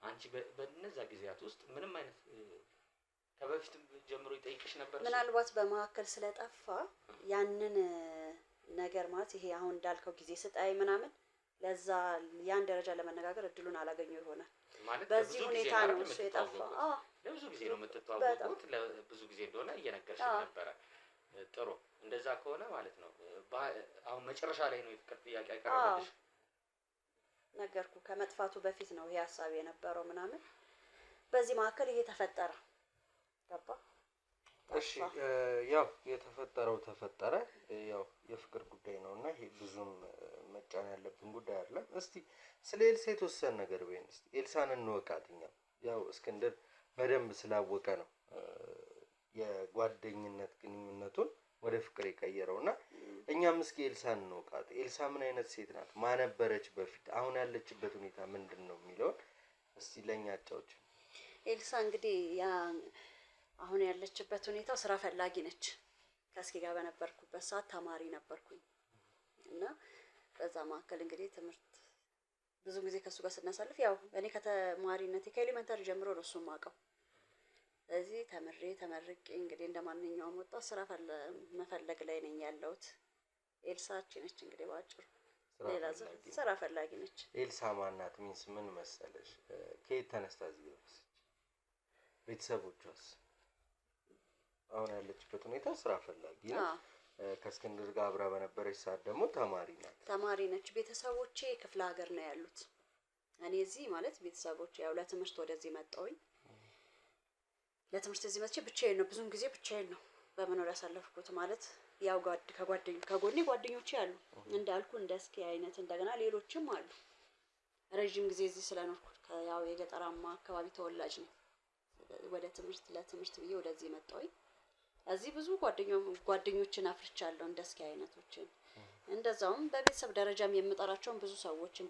አንቺ በነዛ ጊዜያት ውስጥ ምንም አይነት ከበፊትም ጀምሮ ይጠይቅሽ ነበር? ምናልባት በመካከል ስለጠፋ ያንን ነገር ማለት ይሄ አሁን እንዳልከው ጊዜ ስጣይ ምናምን ለዛ ያን ደረጃ ለመነጋገር እድሉን አላገኘው ይሆናል። ማለት በዚህ ሁኔታ ነው እሱ የጠፋ። ለብዙ ጊዜ ነው የምትተዋወቁት፣ ለብዙ ጊዜ እንደሆነ እየነገርሽ ነበረ። ጥሩ እንደዛ ከሆነ ማለት ነው አሁን መጨረሻ ላይ ነው የፍቅር ጥያቄ ያቀረበልሽ? ነገርኩ ከመጥፋቱ በፊት ነው ይሄ ሀሳብ የነበረው ምናምን። በዚህ መካከል ይሄ ተፈጠረ። ገባ? እሺ ያው የተፈጠረው ተፈጠረ። ያው የፍቅር ጉዳይ ነውና ይሄ ብዙም መጫን ያለብን ጉዳይ አይደለም። እስቲ ስለ ኤልሳ የተወሰነ ነገር በይን እስቲ። ኤልሳን እንወቃትኛ። ያው እስክንድር በደንብ ስላወቀ ነው የጓደኝነት ግንኙነቱን ወደ ፍቅር የቀየረውና እኛም እስኪ ኤልሳን እንወቃት። ኤልሳ ምን አይነት ሴት ናት? ማነበረች በፊት? አሁን ያለችበት ሁኔታ ምንድነው የሚለውን እስቲ ለኛ አጫውች። ኤልሳ እንግዲህ አሁን ያለችበት ሁኔታ ስራ ፈላጊ ነች። ከስኪ ጋር በነበርኩበት ሰዓት ተማሪ ነበርኩኝ እና በዛ መካከል እንግዲህ ትምህርት ብዙ ጊዜ ከሱ ጋር ስናሳልፍ ያው እኔ ከተማሪነት ከኤሌመንተሪ ጀምሮ ነው እሱን ማውቀው። ስለዚህ ተመርቄ እንግዲህ እንደማንኛውም ወጣት ስራ መፈለግ ላይ ነኝ ያለሁት። ኤልሳ ነች እንግዲህ ባጭሩ ሌላ ስራ ፈላጊ ነች። ኤልሳ ማናት? ሚንስ ምን መሰለሽ ከየት ተነስታ እዚህ ደረሰች? ቤተሰቦቿስ? አሁን ያለችበት ሁኔታ ስራ ፈላጊ ነው። ከእስክንድር ጋር አብራ በነበረች ሰዓት ደግሞ ተማሪ ነች። ቤተሰቦቼ ክፍለ ሀገር ነው ያሉት። እኔ እዚህ ማለት ቤተሰቦቼ ያው ለትምህርት ወደዚህ መጣሁኝ። ለትምህርት እዚህ መጥቼ ብቻዬን ነው ብዙም ጊዜ ብቻዬን ነው በመኖር ያሳለፍኩት። ማለት ያው ከጎኔ ጓደኞቼ አሉ እንዳልኩ እንደ እስኪ አይነት እንደገና ሌሎችም አሉ። ረጅም ጊዜ እዚህ ስለኖርኩ ያው የገጠራማ አካባቢ ተወላጅ ነው። ለትምህርት ብዬ ወደዚህ መጣሁኝ። እዚህ ብዙ ጓደኞችን አፍርቻለሁ እንደ እስኪ አይነቶችን። እንደዛውም በቤተሰብ ደረጃም የምጠራቸውን ብዙ ሰዎችን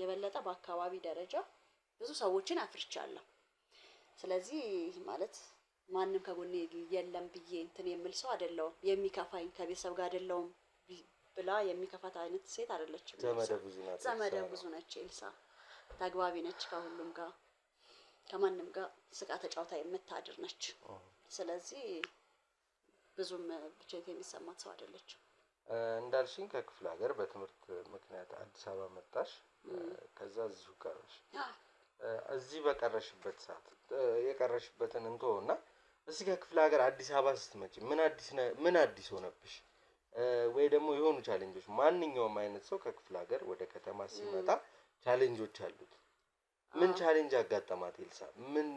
የበለጠ በአካባቢ ደረጃ ብዙ ሰዎችን አፍርቻለሁ። ስለዚህ ማለት ማንም ከጎኔ የለም ብዬ እንትን የምል ሰው አይደለሁም። የሚከፋኝ ከቤተሰብ ጋር አይደለሁም ብላ የሚከፋት አይነት ሴት አይደለችም። ዘመደ ብዙ ነች ኤልሳ። ተግባቢ ነች፣ ከሁሉም ጋር ከማንም ጋር ስቃ ተጫውታ የምታድር ነች። ስለዚህ ብዙም ብቻዬን የሚሰማት ሰው አይደለችም። እንዳልሽኝ ከክፍለ ሀገር በትምህርት ምክንያት አዲስ አበባ መጣሽ። ከዛ እዚሁ ቀረሽ። እዚህ በቀረሽበት ሰዓት የቀረሽበትን እንተውና እዚህ ከክፍለ ሀገር አዲስ አበባ ስትመጪ ምን አዲስ ሆነብሽ? ወይ ደግሞ የሆኑ ቻሌንጆች? ማንኛውም አይነት ሰው ከክፍለ ሀገር ወደ ከተማ ሲመጣ ቻሌንጆች አሉት። ምን ቻሌንጅ አጋጠማት ኤልሳ? ምን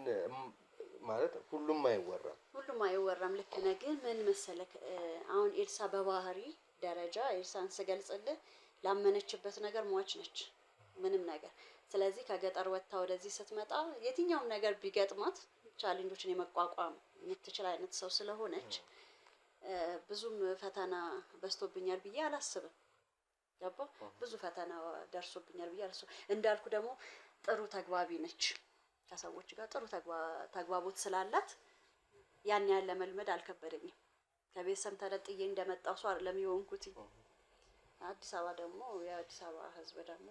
ማለት ሁሉም አይወራም። ልክ ነህ። ግን ምን መሰለክ አሁን ኤልሳ በባህሪ ደረጃ ኤልሳን ስገልጽልህ ላመነችበት ነገር ሟች ነች ምንም ነገር። ስለዚህ ከገጠር ወጥታ ወደዚህ ስትመጣ የትኛውም ነገር ቢገጥማት ቻሌንጆችን የመቋቋም የምትችል አይነት ሰው ስለሆነች ብዙም ፈተና በዝቶብኛል ብዬ አላስብም። ገባ ብዙ ፈተና ደርሶብኛል ብያለሁ። እንዳልኩ ደግሞ ጥሩ ተግባቢ ነች ከሰዎች ጋር ጥሩ ተግባቦት ስላላት ያን ያለ መልመድ አልከበደኝም። ከቤተሰብ ተለጥዬ እንደመጣው ሰው አይደለም የሆንኩት። አዲስ አበባ ደግሞ የአዲስ አበባ ህዝብ ደግሞ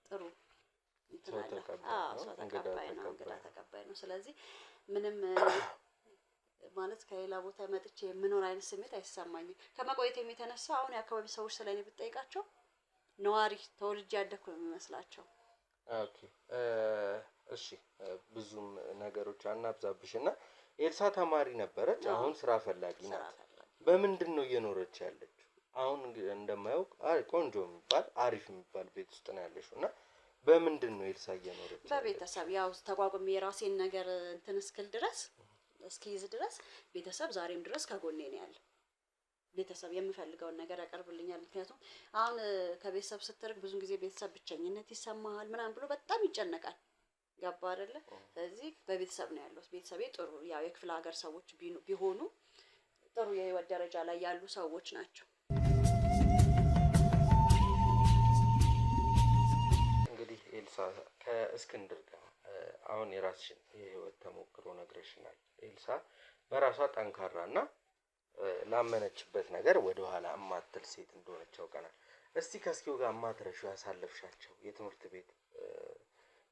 ጥሩ ሰው ተቀባይ ነው፣ እንግዳ ተቀባይ ነው። ስለዚህ ምንም ማለት ከሌላ ቦታ መጥቼ የምኖር አይነት ስሜት አይሰማኝም። ከመቆየቴም የተነሳ አሁን የአካባቢ ሰዎች ስለኔ ብትጠይቃቸው ነዋሪ ተወልጄ ያደኩ ነው የሚመስላቸው። ኦኬ እሺ ብዙም ነገሮች አናብዛብሽና ኤልሳ ተማሪ ነበረች፣ አሁን ስራ ፈላጊ ናት። በምንድን ነው እየኖረች ያለችው? አሁን እንደማያው ቆንጆ የሚባል አሪፍ የሚባል ቤት ውስጥ ነው ያለሽው እና በምንድን ነው ኤልሳ እየኖረች? በቤተሰብ ያው ተቋቁሜ የራሴን ነገር እንትን እስክል ድረስ እስኪይዝ ድረስ ቤተሰብ ዛሬም ድረስ ከጎኔ ነው ያለው። ቤተሰብ የምፈልገውን ነገር ያቀርብልኛል። ምክንያቱም አሁን ከቤተሰብ ስትርቅ ብዙ ጊዜ ቤተሰብ ብቸኝነት ይሰማሃል ምናምን ብሎ በጣም ይጨነቃል። ገባ አይደለ? ስለዚህ በቤተሰብ ነው ያለው። ቤተሰቤ ጥሩ ያው የክፍለ ሀገር ሰዎች ቢሆኑ ጥሩ የህይወት ደረጃ ላይ ያሉ ሰዎች ናቸው። እንግዲህ ኤልሳ ከእስክንድር ጋር አሁን የራስሽን የህይወት ተሞክሮ ነግረሽናል። ኤልሳ በራሷ ጠንካራና ላመነችበት ነገር ወደ ኋላ እማትል ሴት እንደሆነች አውቀናል። እስቲ ከስኪው ጋር እማትረሺው ያሳለፍሻቸው የትምህርት ቤት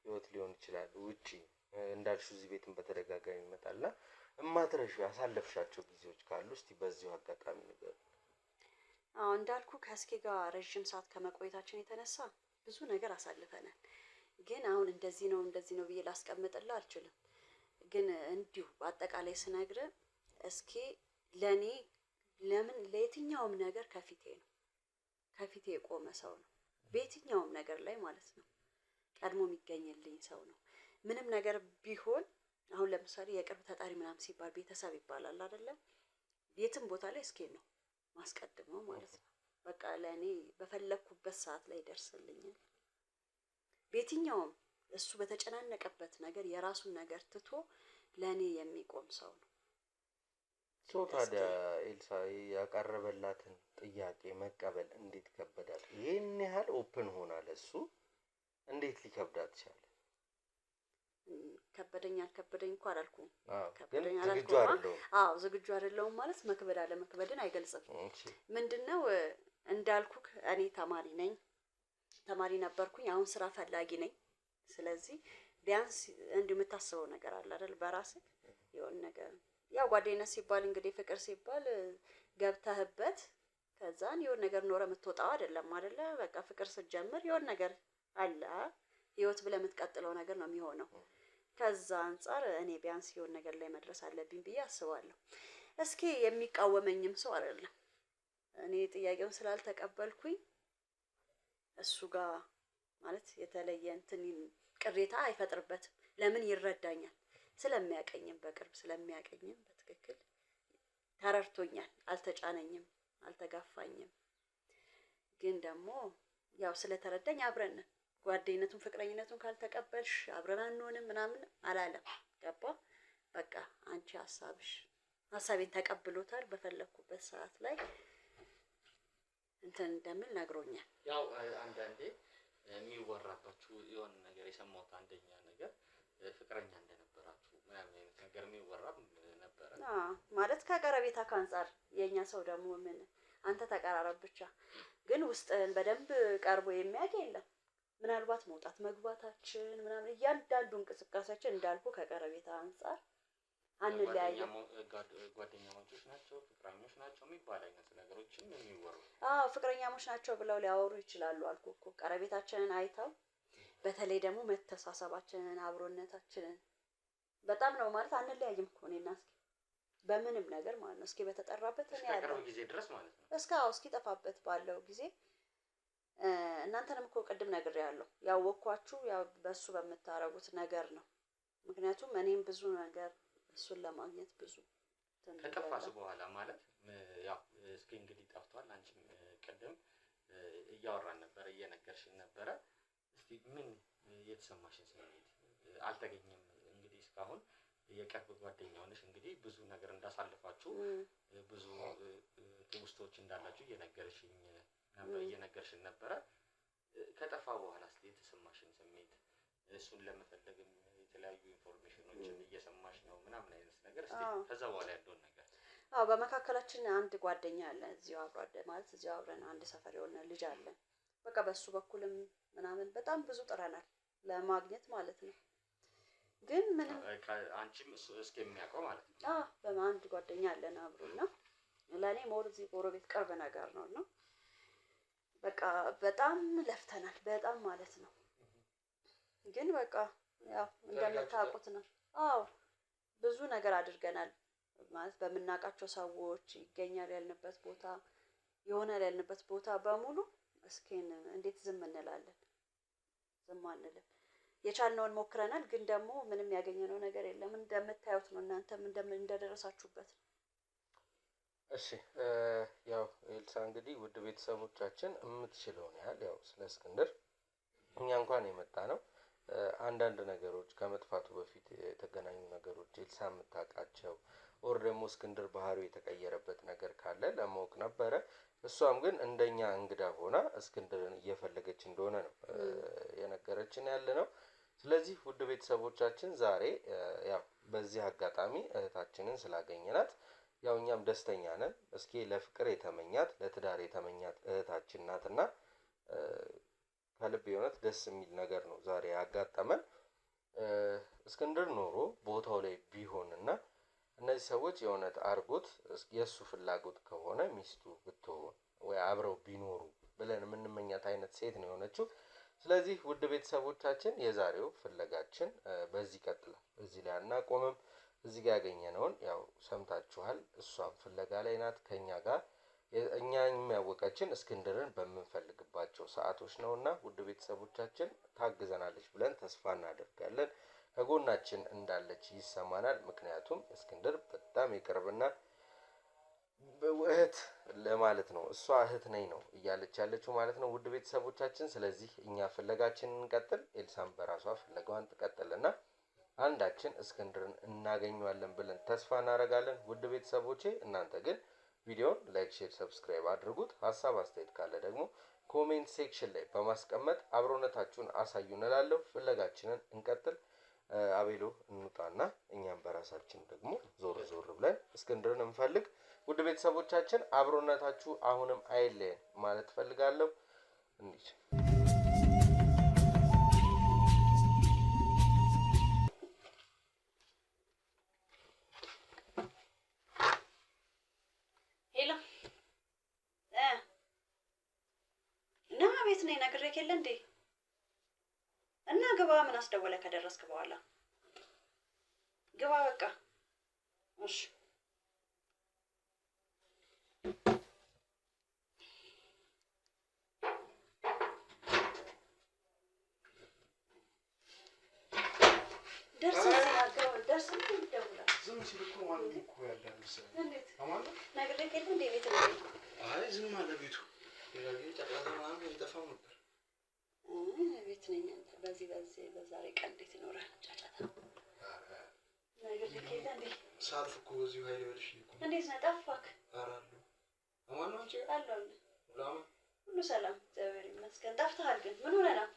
ህይወት ሊሆን ይችላል፣ ውጪ እንዳልሽው እዚህ ቤትም በተደጋጋሚ ይመጣልና እማትረሺው ያሳለፍሻቸው ጊዜዎች ካሉ እስቲ በዚሁ አጋጣሚ ንገሪኝ። አዎ እንዳልኩ ከስኪ ጋር ረጅም ሰዓት ከመቆየታችን የተነሳ ብዙ ነገር አሳልፈናል። ግን አሁን እንደዚህ ነው ብዬ ላስቀምጥልህ አልችልም። ግን እንዲሁ በአጠቃላይ ስነግር እስኪ ለኔ ለየትኛውም ነገር ከፊቴ የቆመ ሰው ነው። በየትኛውም ነገር ላይ ማለት ነው ቀድሞ የሚገኝልኝ ሰው ነው። ምንም ነገር ቢሆን አሁን ለምሳሌ የቅርብ ተጣሪ ምናምን ሲባል ቤተሰብ ይባላል አይደለም? የትም ቦታ ላይ እስኪ ነው ማስቀድመው ማለት ነው። በቃ ለኔ በፈለኩበት ሰዓት ላይ ይደርስልኛል። በየትኛውም እሱ በተጨናነቀበት ነገር የራሱን ነገር ትቶ ለኔ የሚቆም ሰው ነው። ታዲያ ኤልሳ ያቀረበላትን ጥያቄ መቀበል እንዴት ከበዳት? ይሄን ያህል ኦፕን ሆና ለሱ እንዴት ሊከብዳት ቻለ? ከበደኝ አልከበደኝ እንኳን አላልኩም። ከበደኝ አላልኩም። ዝግጁ አይደለሁም ማለት መክበድ አለ መክበድን አይገልጽም። ምንድነው እንዳልኩክ እኔ ተማሪ ነበርኩኝ። አሁን ስራ ፈላጊ ነኝ። ስለዚህ ቢያንስ እንዲሁ የምታስበው ነገር አለ አይደል? በራስህ የሆነ ነገር ያው ጓደኝነት ሲባል እንግዲህ ፍቅር ሲባል ገብተህበት ከዛን የሆነ ነገር ኖረ የምትወጣው አይደለም አይደለ? በቃ ፍቅር ስትጀምር የሆነ ነገር አለ ህይወት ብለህ የምትቀጥለው ነገር ነው የሚሆነው። ከዛ አንፃር እኔ ቢያንስ የሆነ ነገር ላይ መድረስ አለብኝ ብዬ አስባለሁ። እስኪ የሚቃወመኝም ሰው አይደለም። እኔ ጥያቄውን ስላልተቀበልኩኝ እሱ ጋር ማለት የተለየ እንትን ቅሬታ አይፈጥርበትም። ለምን ይረዳኛል? ስለሚያቀኝም በቅርብ ስለሚያቀኝም በትክክል ተረድቶኛል። አልተጫነኝም፣ አልተጋፋኝም። ግን ደግሞ ያው ስለተረዳኝ አብረን ጓደኝነቱን ፍቅረኝነቱን ካልተቀበልሽ አብረን አንሆንም ምናምን አላለም። ገባ? በቃ አንቺ ሀሳቤን ተቀብሎታል። በፈለኩበት ሰዓት ላይ እንትን እንደምል ነግሮኛል። ያው አንዳንዴ የሚወራባችሁ የሆነ ነገር የሰማሁት አንደኛ ነገር ፍቅረኛ እንደነበራችሁ ምናምን አይነት ነገር የሚወራም ነበረ። ማለት ከቀረቤታ ከአንጻር የኛ ሰው ደግሞ ምን አንተ ተቀራረብ ብቻ ግን ውስጥህን በደንብ ቀርቦ የሚያውቅ የለም። ምናልባት መውጣት መግባታችን ምናምን እያንዳንዱ እንቅስቃሴያችን እንዳልኩ ከቀረቤታ አንጻር አንለያየም። ጓደኛሞች ናቸው፣ ፍቅረኞች ናቸው የሚባል አይነት ነገሮችን የሚወሩ ፍቅረኛሞች ናቸው ብለው ሊያወሩ ይችላሉ። አልኩ እኮ ቀረቤታችንን አይተው በተለይ ደግሞ መተሳሰባችንን አብሮነታችንን በጣም ነው ማለት አንለያይም እኮ እኔና እስኪ በምንም ነገር ማለት ነው። እስኪ በተጠራበት እኔ ያለው ጊዜ ድረስ ማለት ነው እስኪ ጠፋበት ባለው ጊዜ እናንተንም እኮ ቅድም ነግሬያለሁ። ያወቅኳችሁ ያው በሱ በምታረጉት ነገር ነው። ምክንያቱም እኔም ብዙ ነገር እሱን ለማግኘት ብዙ ከጠፋሽ በኋላ ማለት ያው እስኪ እንግዲህ ጠፍቷል። አንቺም ቅድም እያወራን ነበር፣ እየነገርሽን ነበረ። እስቲ ምን የተሰማሽን ስሜት አልተገኘም? እንግዲህ እስካሁን የቅርብ ጓደኛ ሆነሽ እንግዲህ ብዙ ነገር እንዳሳልፋችሁ ብዙ ትውስቶች እንዳላችሁ እየነገርሽኝ ነበር እየነገርሽን ነበረ። ከጠፋ በኋላ እስኪ የተሰማሽን ስሜት እሱን ለመፈለግም የተለያዩ ኢንፎርሜሽኖችን እየሰማሽ ነው ምናምን አይነት ነገር እስኪ ከዛ በኋላ ያለውን ነገር። በመካከላችን አንድ ጓደኛ አለ እዚሁ አብሮ ማለት እዚሁ አብረን አንድ ሰፈር የሆነ ልጅ አለ። በቃ በሱ በኩልም ምናምን በጣም ብዙ ጥረናል ለማግኘት ማለት ነው። ግን ምንም አንቺም እሱ እስከሚያውቀው ማለት ነው። በአንድ ጓደኛ አለን አብሮና ለኔ ሞር እዚህ ጎረቤት ቅርብ ነገር ነውና በቃ በጣም ለፍተናል በጣም ማለት ነው። ግን በቃ ያው እንደምታውቁት ነው። ብዙ ነገር አድርገናል ማለት በመናቃቸው ሰዎች ይገኛል ያልንበት ቦታ ይሆናል ያልንበት ቦታ በሙሉ እስኪን እንዴት ዝም እንላለን? ዝም አንልም። የቻልነውን ሞክረናል። ግን ደግሞ ምንም ያገኘነው ነገር የለም። እንደምታዩት ነው እናንተም እንደደረሳችሁበት። እሺ ያው ኤልሳ እንግዲህ ውድ ቤተሰቦቻችን የምትችለውን ያህል ያው ስለ እስክንድር እኛ እንኳን የመጣ ነው አንዳንድ ነገሮች ከመጥፋቱ በፊት የተገናኙ ነገሮች ኤልሳ የምታውቃቸው ኦር ደግሞ እስክንድር ባህሪው የተቀየረበት ነገር ካለ ለማወቅ ነበረ። እሷም ግን እንደኛ እንግዳ ሆና እስክንድርን እየፈለገች እንደሆነ ነው የነገረችን ያለ ነው። ስለዚህ ውድ ቤተሰቦቻችን ዛሬ ያው በዚህ አጋጣሚ እህታችንን ስላገኘናት ያው እኛም ደስተኛ ነን። እስኪ ለፍቅር የተመኛት ለትዳር የተመኛት እህታችን ናትና ከልብ የሆነት ደስ የሚል ነገር ነው ዛሬ ያጋጠመን። እስክንድር ኖሮ ቦታው ላይ ቢሆንና እነዚህ ሰዎች የእውነት አርጎት የእሱ ፍላጎት ከሆነ ሚስቱ ብትሆን ወይ አብረው ቢኖሩ ብለን የምንመኛት አይነት ሴት ነው የሆነችው። ስለዚህ ውድ ቤተሰቦቻችን የዛሬው ፍለጋችን በዚህ ይቀጥላል። እዚህ ላይ አናቆምም። እዚህ ጋር ያገኘነውን ያው ሰምታችኋል። እሷም ፍለጋ ላይ ናት ከኛ ጋር። እኛ የሚያወቀችን እስክንድርን በምንፈልግባቸው ሰዓቶች ነውና ውድ ቤተሰቦቻችን ታግዘናለች ብለን ተስፋ እናደርጋለን። ከጎናችን እንዳለች ይሰማናል። ምክንያቱም እስክንድር በጣም የቅርብና እህት ለማለት ነው። እሷ እህት ነኝ ነው እያለች ያለችው ማለት ነው ውድ ቤተሰቦቻችን። ስለዚህ እኛ ፍለጋችንን እንቀጥል፣ ኤልሳም በራሷ ፍለጋዋን ትቀጥልና አንዳችን እስክንድርን እናገኘዋለን ብለን ተስፋ እናደርጋለን። ውድ ቤተሰቦቼ እናንተ ግን ቪዲዮን ላይክ፣ ሼር፣ ሰብስክራይብ አድርጉት። ሀሳብ አስተያየት ካለ ደግሞ ኮሜንት ሴክሽን ላይ በማስቀመጥ አብሮነታችሁን አሳዩ እንላለሁ። ፍለጋችንን እንቀጥል። አቤሎ እንውጣና እኛም በራሳችን ደግሞ ዞር ዞር ብለን እስክንድርን እንፈልግ። ውድ ቤተሰቦቻችን አብሮነታችሁ አሁንም አይለየን ማለት ፈልጋለሁ። እንዴት ሄሎ እና ቤት ነኝ ነግሬህ የለ እንዴ? እና ግባ። ምን አስደወለ? ከደረስክ በኋላ ግባ በቃ። እሺ ደርሰን እንደውላለን። ዝም ሲል እኮ ማለት እኮ ያለ መሰለኝ። እንዴት አማን ነግሬህ የለ እንዴ? ቤት ነኝ። አይ ዝም አለ ቤቱ። ያገኝ ጫጫታ ምናምን ይጠፋው ነበር። ቤት ነኝ። አንተ በዛሬ ቀን እንዴት ይኖራል ጫጫታ? ነግሬህ የለ እንዴ? ሳልፍ እኮ በዚሁ ኃይል ይወልሽ እኮ። እንዴት ነህ? ጠፋክ? አራሉ አማን ነው አንቺ? አለሁ። ላማ ሁሉ ሰላም እግዚአብሔር ይመስገን። ጠፍተሃል ግን ምን ሆነህ ነው?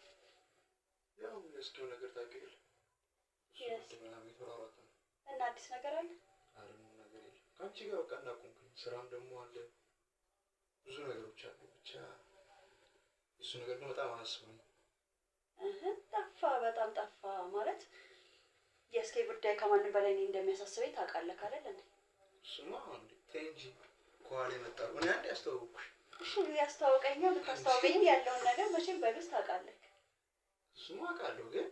ያው እስኪው ነገር ታውቂያለሽ። እና አዲስ ነገር አለ? አረ ምንም ነገር የለም። ከአንቺ ጋር በቃ እናቆምኩኝ። ስራም ደግሞ አለ፣ ብዙ ነገሮች አሉ። ብቻ እሱ ነገር ነው በጣም አስቡኝ። ጠፋ፣ በጣም ጠፋ ማለት የእስኬ ጉዳይ ከማንም በላይ እኔ እንደሚያሳስበኝ ታውቃለህ አይደል እንዴ? እሱማ እንዴ ተይ እንጂ ከኋላ የመጣው እኔ አንዴ አስተዋወቅኩሽ። እሺ ያስተዋወቀኛል። ብታስተዋወቀኝ ያለውን ነገር መቼም በግልጽ ታውቃለህ። እሱማ አውቃለሁ፣ ግን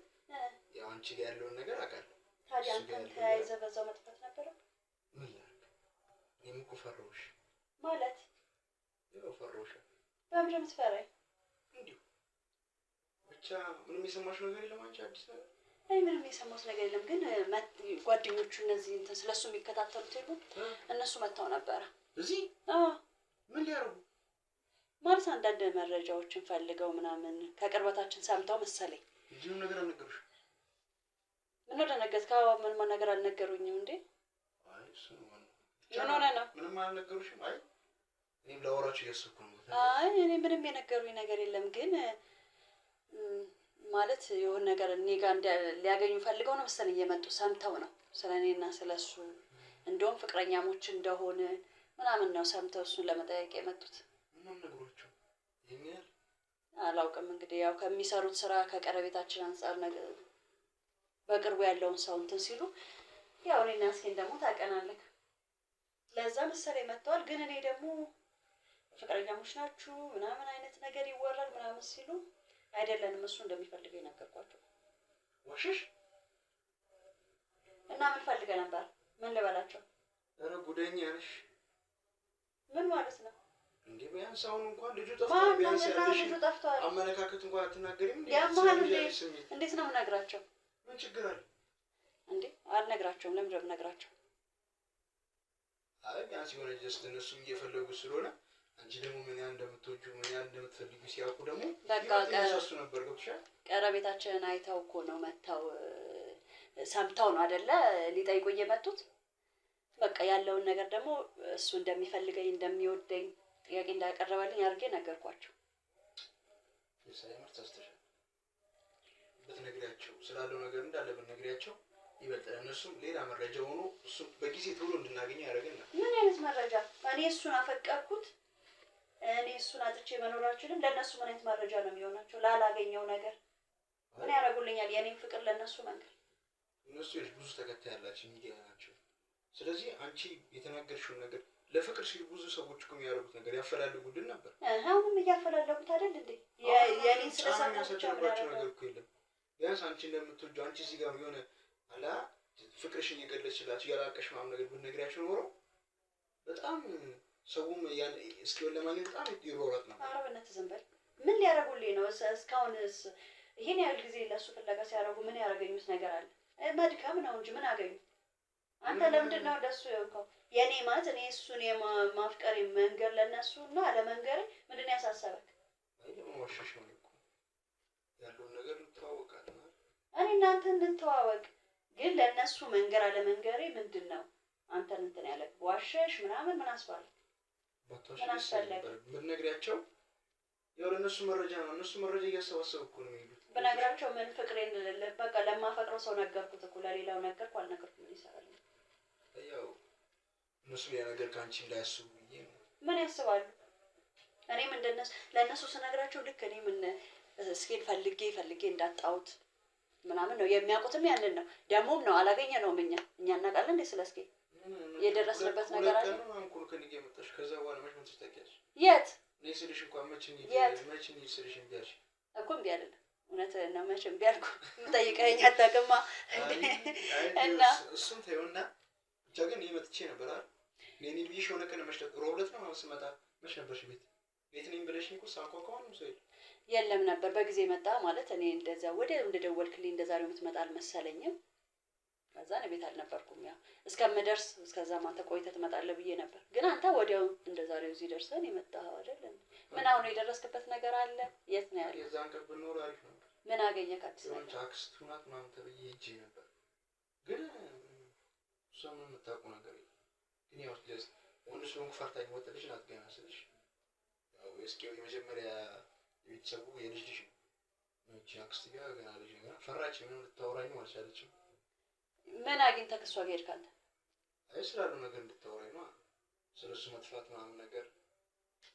ያው አንቺ ጋር ያለውን ነገር አውቃለሁ። ታዲያ አንተም ተያይዘህ በዛው መጥፋት ነበረ? ምን ላድርግ? እኔም እኮ ፈራሁሽ። ማለት ያው ፈራሁሽ። በምንድን ነው የምትፈራኝ? እንዲሁ ብቻ ምንም የሰማሽ ነገር የለም አንቺ አዲስ ነገር? አይ ምንም የሰማሁት ነገር የለም፣ ግን ጓደኞቹ እነዚህ እንትን ስለሱ የሚከታተሉት የሉ እነሱ መጥተው ነበረ እዚህ። ምን ሊያደርጉ ማለት አንዳንድ መረጃዎችን ፈልገው ምናምን ከቅርበታችን ሰምተው መሰለኝ። ምንም ነገር አልነገሩሽም? ምን ወደ ነገርካ? ምንም ነገር አልነገሩኝም እንዴ? አይ እሱ ነው። ምን ሆነ ነው? ምንም አልነገሩሽም? አይ እኔም ላወራችሁ እያሰብኩ ነው። አይ እኔ ምንም የነገሩኝ ነገር የለም፣ ግን ማለት የሆነ ነገር እኔ ጋር ሊያገኙ ፈልገው ነው መሰለኝ የመጡ ሰምተው ነው ስለ እኔና ስለ እሱ እንደውም ፍቅረኛሞች እንደሆነ ምናምን ነው ሰምተው እሱን ለመጠየቅ የመጡት። ምንም ነገሮቹ ይሄን አላውቅም እንግዲህ ያው ከሚሰሩት ስራ ከቀረቤታችን አንፃር ነገር በቅርቡ ያለውን ሰው እንትን ሲሉ ያው እኔና እስኪን ደግሞ ታቀናለህ ለዛ መሰለኝ መጥተዋል። ግን እኔ ደግሞ ፍቅረኛሞች ናችሁ ምናምን አይነት ነገር ይወራል ምናምን ሲሉ አይደለንም እሱ እንደሚፈልገው ነገርኳቸው። ዋሽሽ እና ምን ፈልገህ ነበር? ምን ልበላቸው? ኧረ ጉደኛ ነሽ። ምን ማለት ነው እንዴ? ቢያንስ አሁን እንኳን ልጁ ጠፍቷል። ቢያንስ ያለሽ አመለካከት እንኳን አትናገሪም እንዴ? ያማል እንዴ? እንዴት ነው የምነግራቸው? ምን ችግር አለ እንዴ? አልነግራቸውም። ለምን ነው የምነግራቸው? አይ ቢያንስ የሆነ ጀስት እነሱም እየፈለጉ ስለሆነ አንቺ ደግሞ ምን ያህል እንደምትወጁ ምን ያህል እንደምትፈልጉ ሲያውቁ ደግሞ በቃ ቀረሱ ነበር። ገብቶሻል? ቀረቤታችንን አይተው እኮ ነው መተው ሰምተው ነው አይደለ ሊጠይቁኝ የመጡት። በቃ ያለውን ነገር ደግሞ እሱ እንደሚፈልገኝ እንደሚወደኝ ጥያቄ እንዳቀረበልኝ አድርጌ ነገርኳቸው። የሳይመር ተስተሻል በትነግሪያቸው ስላለው ነገር እንዳለ በትነግሪያቸው ይበልጥ እነሱም ሌላ መረጃ ሆኖ እሱ በጊዜ ቶሎ እንድናገኝ ያደርገናል። ምን አይነት መረጃ? እኔ እሱን አፈቀርኩት እኔ እሱን አጥቼ መኖር አልችልም። ለእነሱ ምን አይነት መረጃ ነው የሚሆናቸው? ላላገኘው ነገር ምን ያደርጉልኛል? የኔን ፍቅር ለእነሱ መንገር እነሱ ብዙ ተከታይ ያላቸው ሚዲያ ናቸው። ስለዚህ አንቺ የተናገርሽውን ነገር ለፍቅር ሲሉ ብዙ ሰዎች እኮ የሚያደርጉት ነገር ያፈላልጉልን ነበር። አሁንም እያፈላለጉት አይደል እንዴ? የኔን ስለሰማቸው ነገር እኮ የለም። ቢያንስ አንቺ እንደምትወጂው አንቺ እዚህ ጋር የሆነ አላ ፍቅርሽን የገለጽሽላችሁ ያላቀሽ ምናምን ነገር ብትነግሪያቸው ኖሮ በጣም ሰውም ያን እስኪሆን ለማግኘት በጣም ይሮራጥ ነበር። ኧረ በእናትህ ዝም በል። ምን ሊያደርጉልኝ ነው? እስካሁንስ ይሄን ያህል ጊዜ ለእሱ ፍለጋ ሲያደርጉ ምን ያደረገኙት ነገር አለ? መድከም ነው እንጂ ምን አገኙ? አንተ ለምንድን ነው እንደሱ የሆንከው? የኔ ማለት እኔ እሱን የማፍቀር መንገር ለነሱ እና አለመንገር ምንድን ነው ያሳሰበክ? አይ ደግሞ ዋሽሽ ነው እኮ ያለውን ነገር እንተዋወቃለን። እኔ እናንተ እንተዋወቅ፣ ግን ለነሱ መንገር አለመንገሬ ምንድን ነው አንተን እንትን ያለክ? ዋሸሽ ምናምን ምን አስባለ? ምን አስፈለገ? ብትነግሪያቸው ያው ለነሱ መረጃ ነው። እነሱ መረጃ እያሰባሰቡ እኮ ነው የሚሉት። ብነግራቸው ምን ፍቅሬን በቃ ለማፈቅረው ሰው ነገርኩት እኮ ለሌላው ነገርኩ አልነገርኩም ምን ይሰራል? ያው እነሱ ያ ነገር ካንቺ እንዳያስቡ ብዬ ነው። ምን ያስባሉ? እኔም እንደነሱ ለነሱ ስነግራቸው ልክ እኔ ምን እስኪን ፈልጌ እንዳጣሁት ምናምን ነው የሚያውቁትም ያንን ነው። ደሞም ነው አላገኘነውም እኛ እናውቃለን እንዴ ስለስኪ የደረስንበት ነገር አለ። አንኩል ከንጌ መጣሽ ከዛ በኋላ መች ምን ትስተካከያለሽ? የት እኔ ስልሽ እንኳን መች ስልሽ እምቢ አልሽ እኮ እምቢ አይደለም እውነት ነው። መች እምቢ አልኩ? የምጠይቀኝ አታውቅማ እና እሱም ተይውና ብቻ ግን እኔ መጥቼ ነበር አይደል? እኔ ብዬሽ የሆነ ቀን መሽተት ሮብለት ነው ማለት ስመጣ መች ነበርሽ ቤት ነኝ ብለሽኝ እኮ ሳንኳኳው ነው ሰው የለም ነበር። በጊዜ መጣ ማለት እኔ እንደዛ ወደ እንደደወልክልኝ እንደዛሬው የምትመጣ አልመሰለኝም። ከዛ ነው ቤት አልነበርኩም። ያው እስከምደርስ እስከዛም አንተ ቆይተህ ትመጣለህ ብዬ ነበር። ግን አንተ ወዲያው እንደዛሬው እዚህ ደርሰን የመጣኸው አይደል? ምን አሁን የደረስክበት ነገር አለ? የት ነው ያለው? የዛን ቀን ብንኖር አሪፍ ነበር። ምን አገኘህ? አዲስ ነገር ታክስ ቱናት ምናምን ተብዬ ሂጅ ነበር። ግን እሷ ምን የምታውቀው ነገር የለም። ግን ያው ጀስት ወንድስ ሆንኩ ፈርታኝ ወጥልሽ ናት ገና ስልሽ ያው እስኪው የመጀመሪያ የቤተሰቡ የልጅ ልጅ ነው። እቺ አክስት ጋር ገና ልጅ ገና ፈራች። ምን ልታወራኝ ነው አልቻለችም። ምን አግኝተህ ከሷ ጋር ሄድክ አንተ? አይ ስላለው ነገር እንድታወራኝ ነው። ስለሱ መጥፋት ምናምን ነገር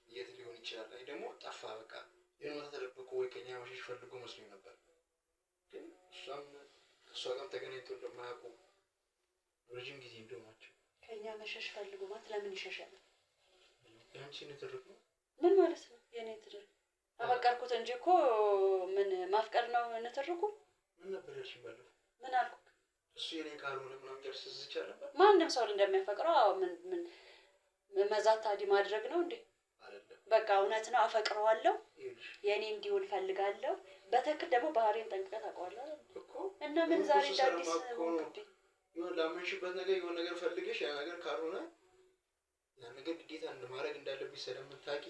የት ሊሆን ይችላል? አይ ደግሞ ጠፋ በቃ የሆነ ተደብቆ ወይ ከኛ መሸሽ ፈልጎ መስሎኝ ነበር። ግን እሷም ከሷ ጋር ተገናኝቶ እንደማያውቁ ረጅም ጊዜ እንደሆናቸው ከኛ መሸሽ ፈልጎ ማለት ለምን ይሸሻል? ያንቺ ንትርክ ነው። ምን ማለት ነው? የኔ ንትርክ አፈቀርኩት እንጂ እኮ ምን ማፍቀር ነው ንትርኩ? ምን ነበር ያልሽኝ ባለፈው? ምን አልኩ? እሱ የኔ ካልሆነ ምናምን ጀርስ ዝቻለ ነበር። ማንም ሰው እንደሚያፈቅረው ምን መዛት ታዲ ማድረግ ነው እንዴ? አይደለም በቃ እውነት ነው። አፈቅረዋለሁ፣ የኔ እንዲሆን ፈልጋለሁ። በትክክል ደግሞ ባህሪን ጠንቅቀህ ታውቀዋለህ እኮ እና ምን ዛሬ እንዳዲስ ሆንኩብኝ? ይሁን ላመንሽበት ነገር የሆነ ነገር ፈልገሽ ያ ነገር ካልሆነ ያ ነገር ግዴታ እንደማድረግ እንዳለብኝ ስለምታውቂ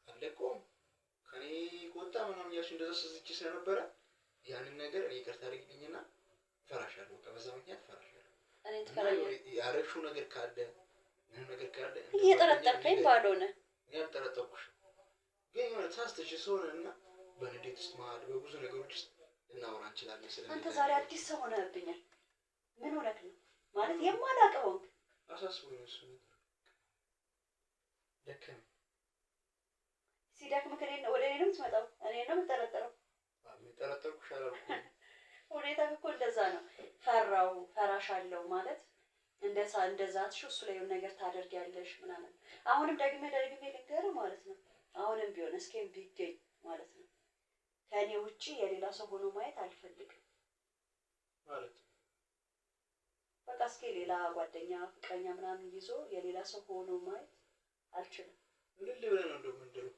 አለቆም ከኔ ወጣ ምናምን ያልሽ እንደዛ ስዝች ስለነበረ ያንን ነገር እኔ ይቅርታ አድርጊልኝና ፈራሻለሁ። በቃ በዛ ምክንያት ፈራሻለሁ። እኔ ትፈራለህ? ያረግሽው ነገር ካለ ምንም ነገር ካለ እየጠረጠርከኝ ባልሆነ ያልጠረጠርኩሽ ግን የሆነ ሳስተሽ ሰውንና በንዴት ውስጥ መሀል በብዙ ነገሮች ውስጥ ልናወራ እንችላለን። አንተ ዛሬ አዲስ ሰው ሆነህብኛል። ምን ሆነህ ነው ማለት የማላውቀው አሳስቦኝ እሱ ደከመኝ። ሲደክምህ ወደ እኔ ነው የምትመጣው? እኔ ነው የምጠረጠረው? ጠረጠርኩሽ አላልኩም። ሁኔታህ እኮ እንደዛ ነው። ፈራሻለሁ ማለት እንደዛትሽው እሱ ላይ የሆነ ነገር ታደርጊያለሽ ምናምን። አሁንም ደግሜ ልንገርህ ማለት ነው። አሁንም ቢሆን እስኪም ቢገኝ ማለት ነው ከእኔ ውጪ የሌላ ሰው ሆኖ ማየት አልፈልግም ማለት በቃ እስኪ ሌላ ጓደኛ ፍቅረኛ ምናምን ይዞ የሌላ ሰው ሆኖ ማየት አልችልም። ምን ልብለህ ነው እንደምንድነው?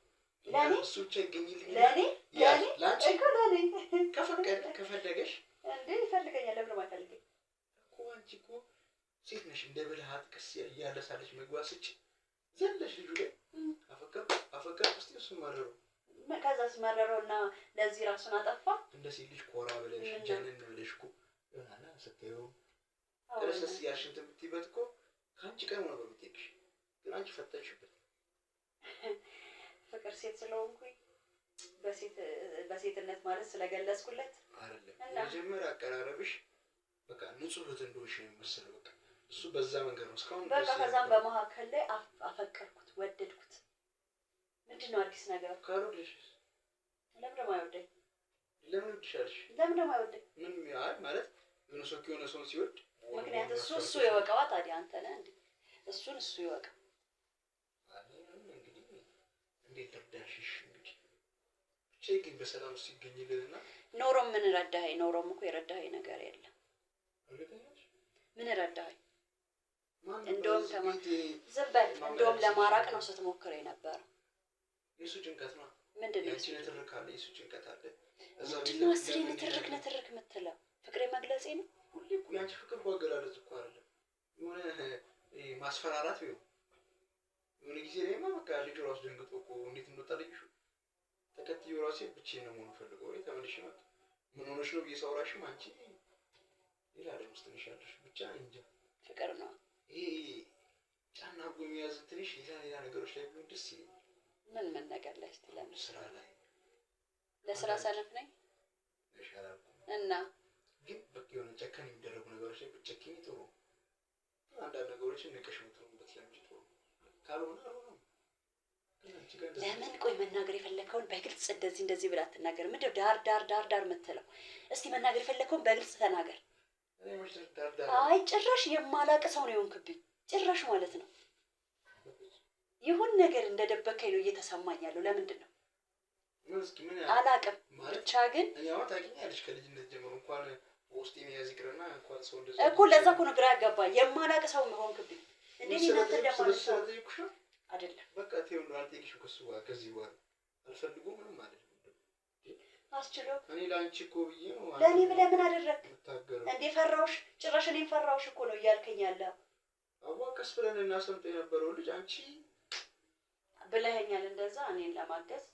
ለኔ እሱ ብቻ ይገኝልኝ። ለኔ ላንቺ እኮ ለኔ ከፈለገሽ እንዴ ይፈልገኛል። ለምን ማይፈልገኝ እኮ አንቺ እኮ ሴት ነሽ። እንደ ብልሃት ቀስ እያለሳለች መግባት ስጭ ዘለሽ ልጁ ላይ አፈቀር እስቲ እሱ ማረሩ ከዛስ መረረውና ለዚህ ራሱን አጠፋ። እንደ ሴት ልጅ ኮራ ብለሽ ጀነን ብለሽ እኮ እና ሰከዩ ረሰስ ያሽንት የምትይበት እኮ ከአንቺ ቀን ነው በምትይክሽ ግን አንቺ ፈተሽበት። ፍቅር ሴት ስለሆንኩኝ በሴትነት ማለት ስለገለጽኩለት አይደለም። መጀመሪያ አቀራረብሽ በቃ ንጹህ እህት እንደሆንሽ ነው የሚመስለው። በቃ እሱ በዛ መንገድ ነው እስካሁን በቃ ከዛም በመሀከል ላይ አፈቀርኩት፣ ወደድኩት። ምንድነው አዲስ ነገር? ካሮድሽ ለምን የማይወደኝ? ለምን ይወድሻልሽ? ለምን የማይወደኝ? ምን ያህል ማለት የሆነ ሰው ሲወድ ምክንያት እሱ ይወቀዋ። ታዲያ አንተ ነህ እንዴ? እሱን እሱ ይወቀው። እንግዲህ እንዴት ተርዳሽሽ? እንግዲህ ብቻ ግን በሰላም ሲገኝልንና ኖሮም ምን ረዳኸኝ? ኖሮም እኮ የረዳኸኝ ነገር የለም። ምን ረዳኸኝ? እንደውም ዝም በል። እንደውም ለማራቅ ነው ስትሞክር የነበረው። የሱ ጭንቀት ነው። ምንድነው? የሱ ንትርክ አለ፣ የሱ ጭንቀት አለ። ምንድነው አስሬ ንትርክ የምትለው? ፍቅሬ መግለጼ ነው። ሁሌ እኮ ያንቺ ፍቅር እኮ አገላለጽ እኮ አይደለም። የሆነ ማስፈራራት ቢሆን የሆነ ጊዜ ላይማ በቃ ልጁ ራሱ ደንግጦ እኮ እንዴት እንደወጣ ልጅሽ ተከትዬው ራሴ ብቻዬን ነው መሆን ፈልገው ወይ ተመልሼ መጣ። ምን ሆነሽ ነው ብዬ ሳወራሽም አንቺ ሌላ ደግሞ ስትንሻለሽ ብቻ እንጃ። ፍቅር ነው ይሄ ጫና አድርጎ የሚያዝ ትንሽ ሌላ ነገሮች ላይ ቢሆን ደስ ይለኛል። ምን ነገር ላይ እስቲ ለምን ስራ ላይ ለስራ ሰነፍ ነኝ እና ግን በቃ የሆነ ጨካኝ የሚደረጉ ነገሮች ላይ ብትጨክኝ ጥሩ። አንዳንድ ነገሮችን ንቀሽ የምትሆኑበት ለምንጭ ጥሩ ካልሆነ አልሆነም። ለምን ቆይ መናገር የፈለከውን በግልጽ እንደዚህ ብላ አትናገር። ምንድነው ዳር የምትለው? እስቲ መናገር የፈለከውን በግልጽ ተናገር። አይ ጭራሽ የማላቅ ሰው ነው የሆንክብኝ። ጭራሽ ማለት ነው ይሁን ነገር እንደደበከኝ ነው እየተሰማኝ ያለው። ለምንድን ነው አላቅም። ብቻ ግን ያው ታውቂኛለሽ ከልጅነት ጀምሮ እንኳን ውስጥ የሚያዝ ይቅርና እንኳን ሰው እንደዛ እኮ ለዛ እኮ ነው ግራ ያጋባኝ። የማላቅ ሰው ነው ሆንክብኝ። እንዴት እናንተ ደማለሽ አይደለም? በቃ ተይው ነው አልጠይቅሽም። ከዚህ በኋላ አልፈልጉም ምንም ማለት ነው አስችሎ እኔ ላንቺ እኮ ብዬ ነው ለኔ ብለህ ምን አደረክ እንዴ? ፈራውሽ ጭራሽ እኔን ፈራውሽ እኮ ነው እያልከኝ ያለው። አዋቀስ ብለን እናሰምጥ የነበረው ልጅ አንቺ ብለኸኛል። እንደዛ እኔን ለማገዝ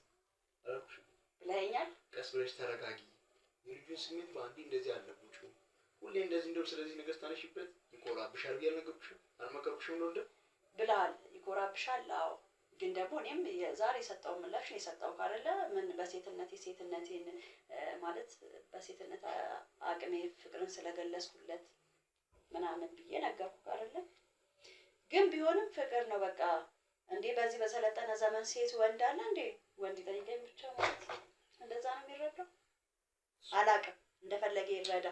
አልኩሽ ብለኸኛል። ቀስ ብለሽ ተረጋጊ። የልጁን ስሜት በአንዴ እንደዚህ አለብሽ። ሁሌ እንደዚህ እንደው ስለዚህ ነገር ታነሽበት ይቆራብሻል ብዬ አልነገርኩሽም? አልመከርኩሽም ነው እንደ ብለሃል። ይቆራብሻል። አዎ ግን ደግሞ እኔም ዛሬ የሰጠው ምላሽ ነው የሰጠው ካለ ምን ሴትነቴን ማለት በሴትነት አቅሜ ፍቅርን ስለገለጽኩለት ምናምን ብዬ ነገርኩ አይደለ? ግን ቢሆንም ፍቅር ነው በቃ። እንዴ በዚህ በሰለጠነ ዘመን ሴት ወንድ አለ እንዴ? ወንድ ይጠይቀኝ ብቻ ማለት እንደዛ ነው የሚረዳው። አላቅም እንደፈለገ ይረዳ።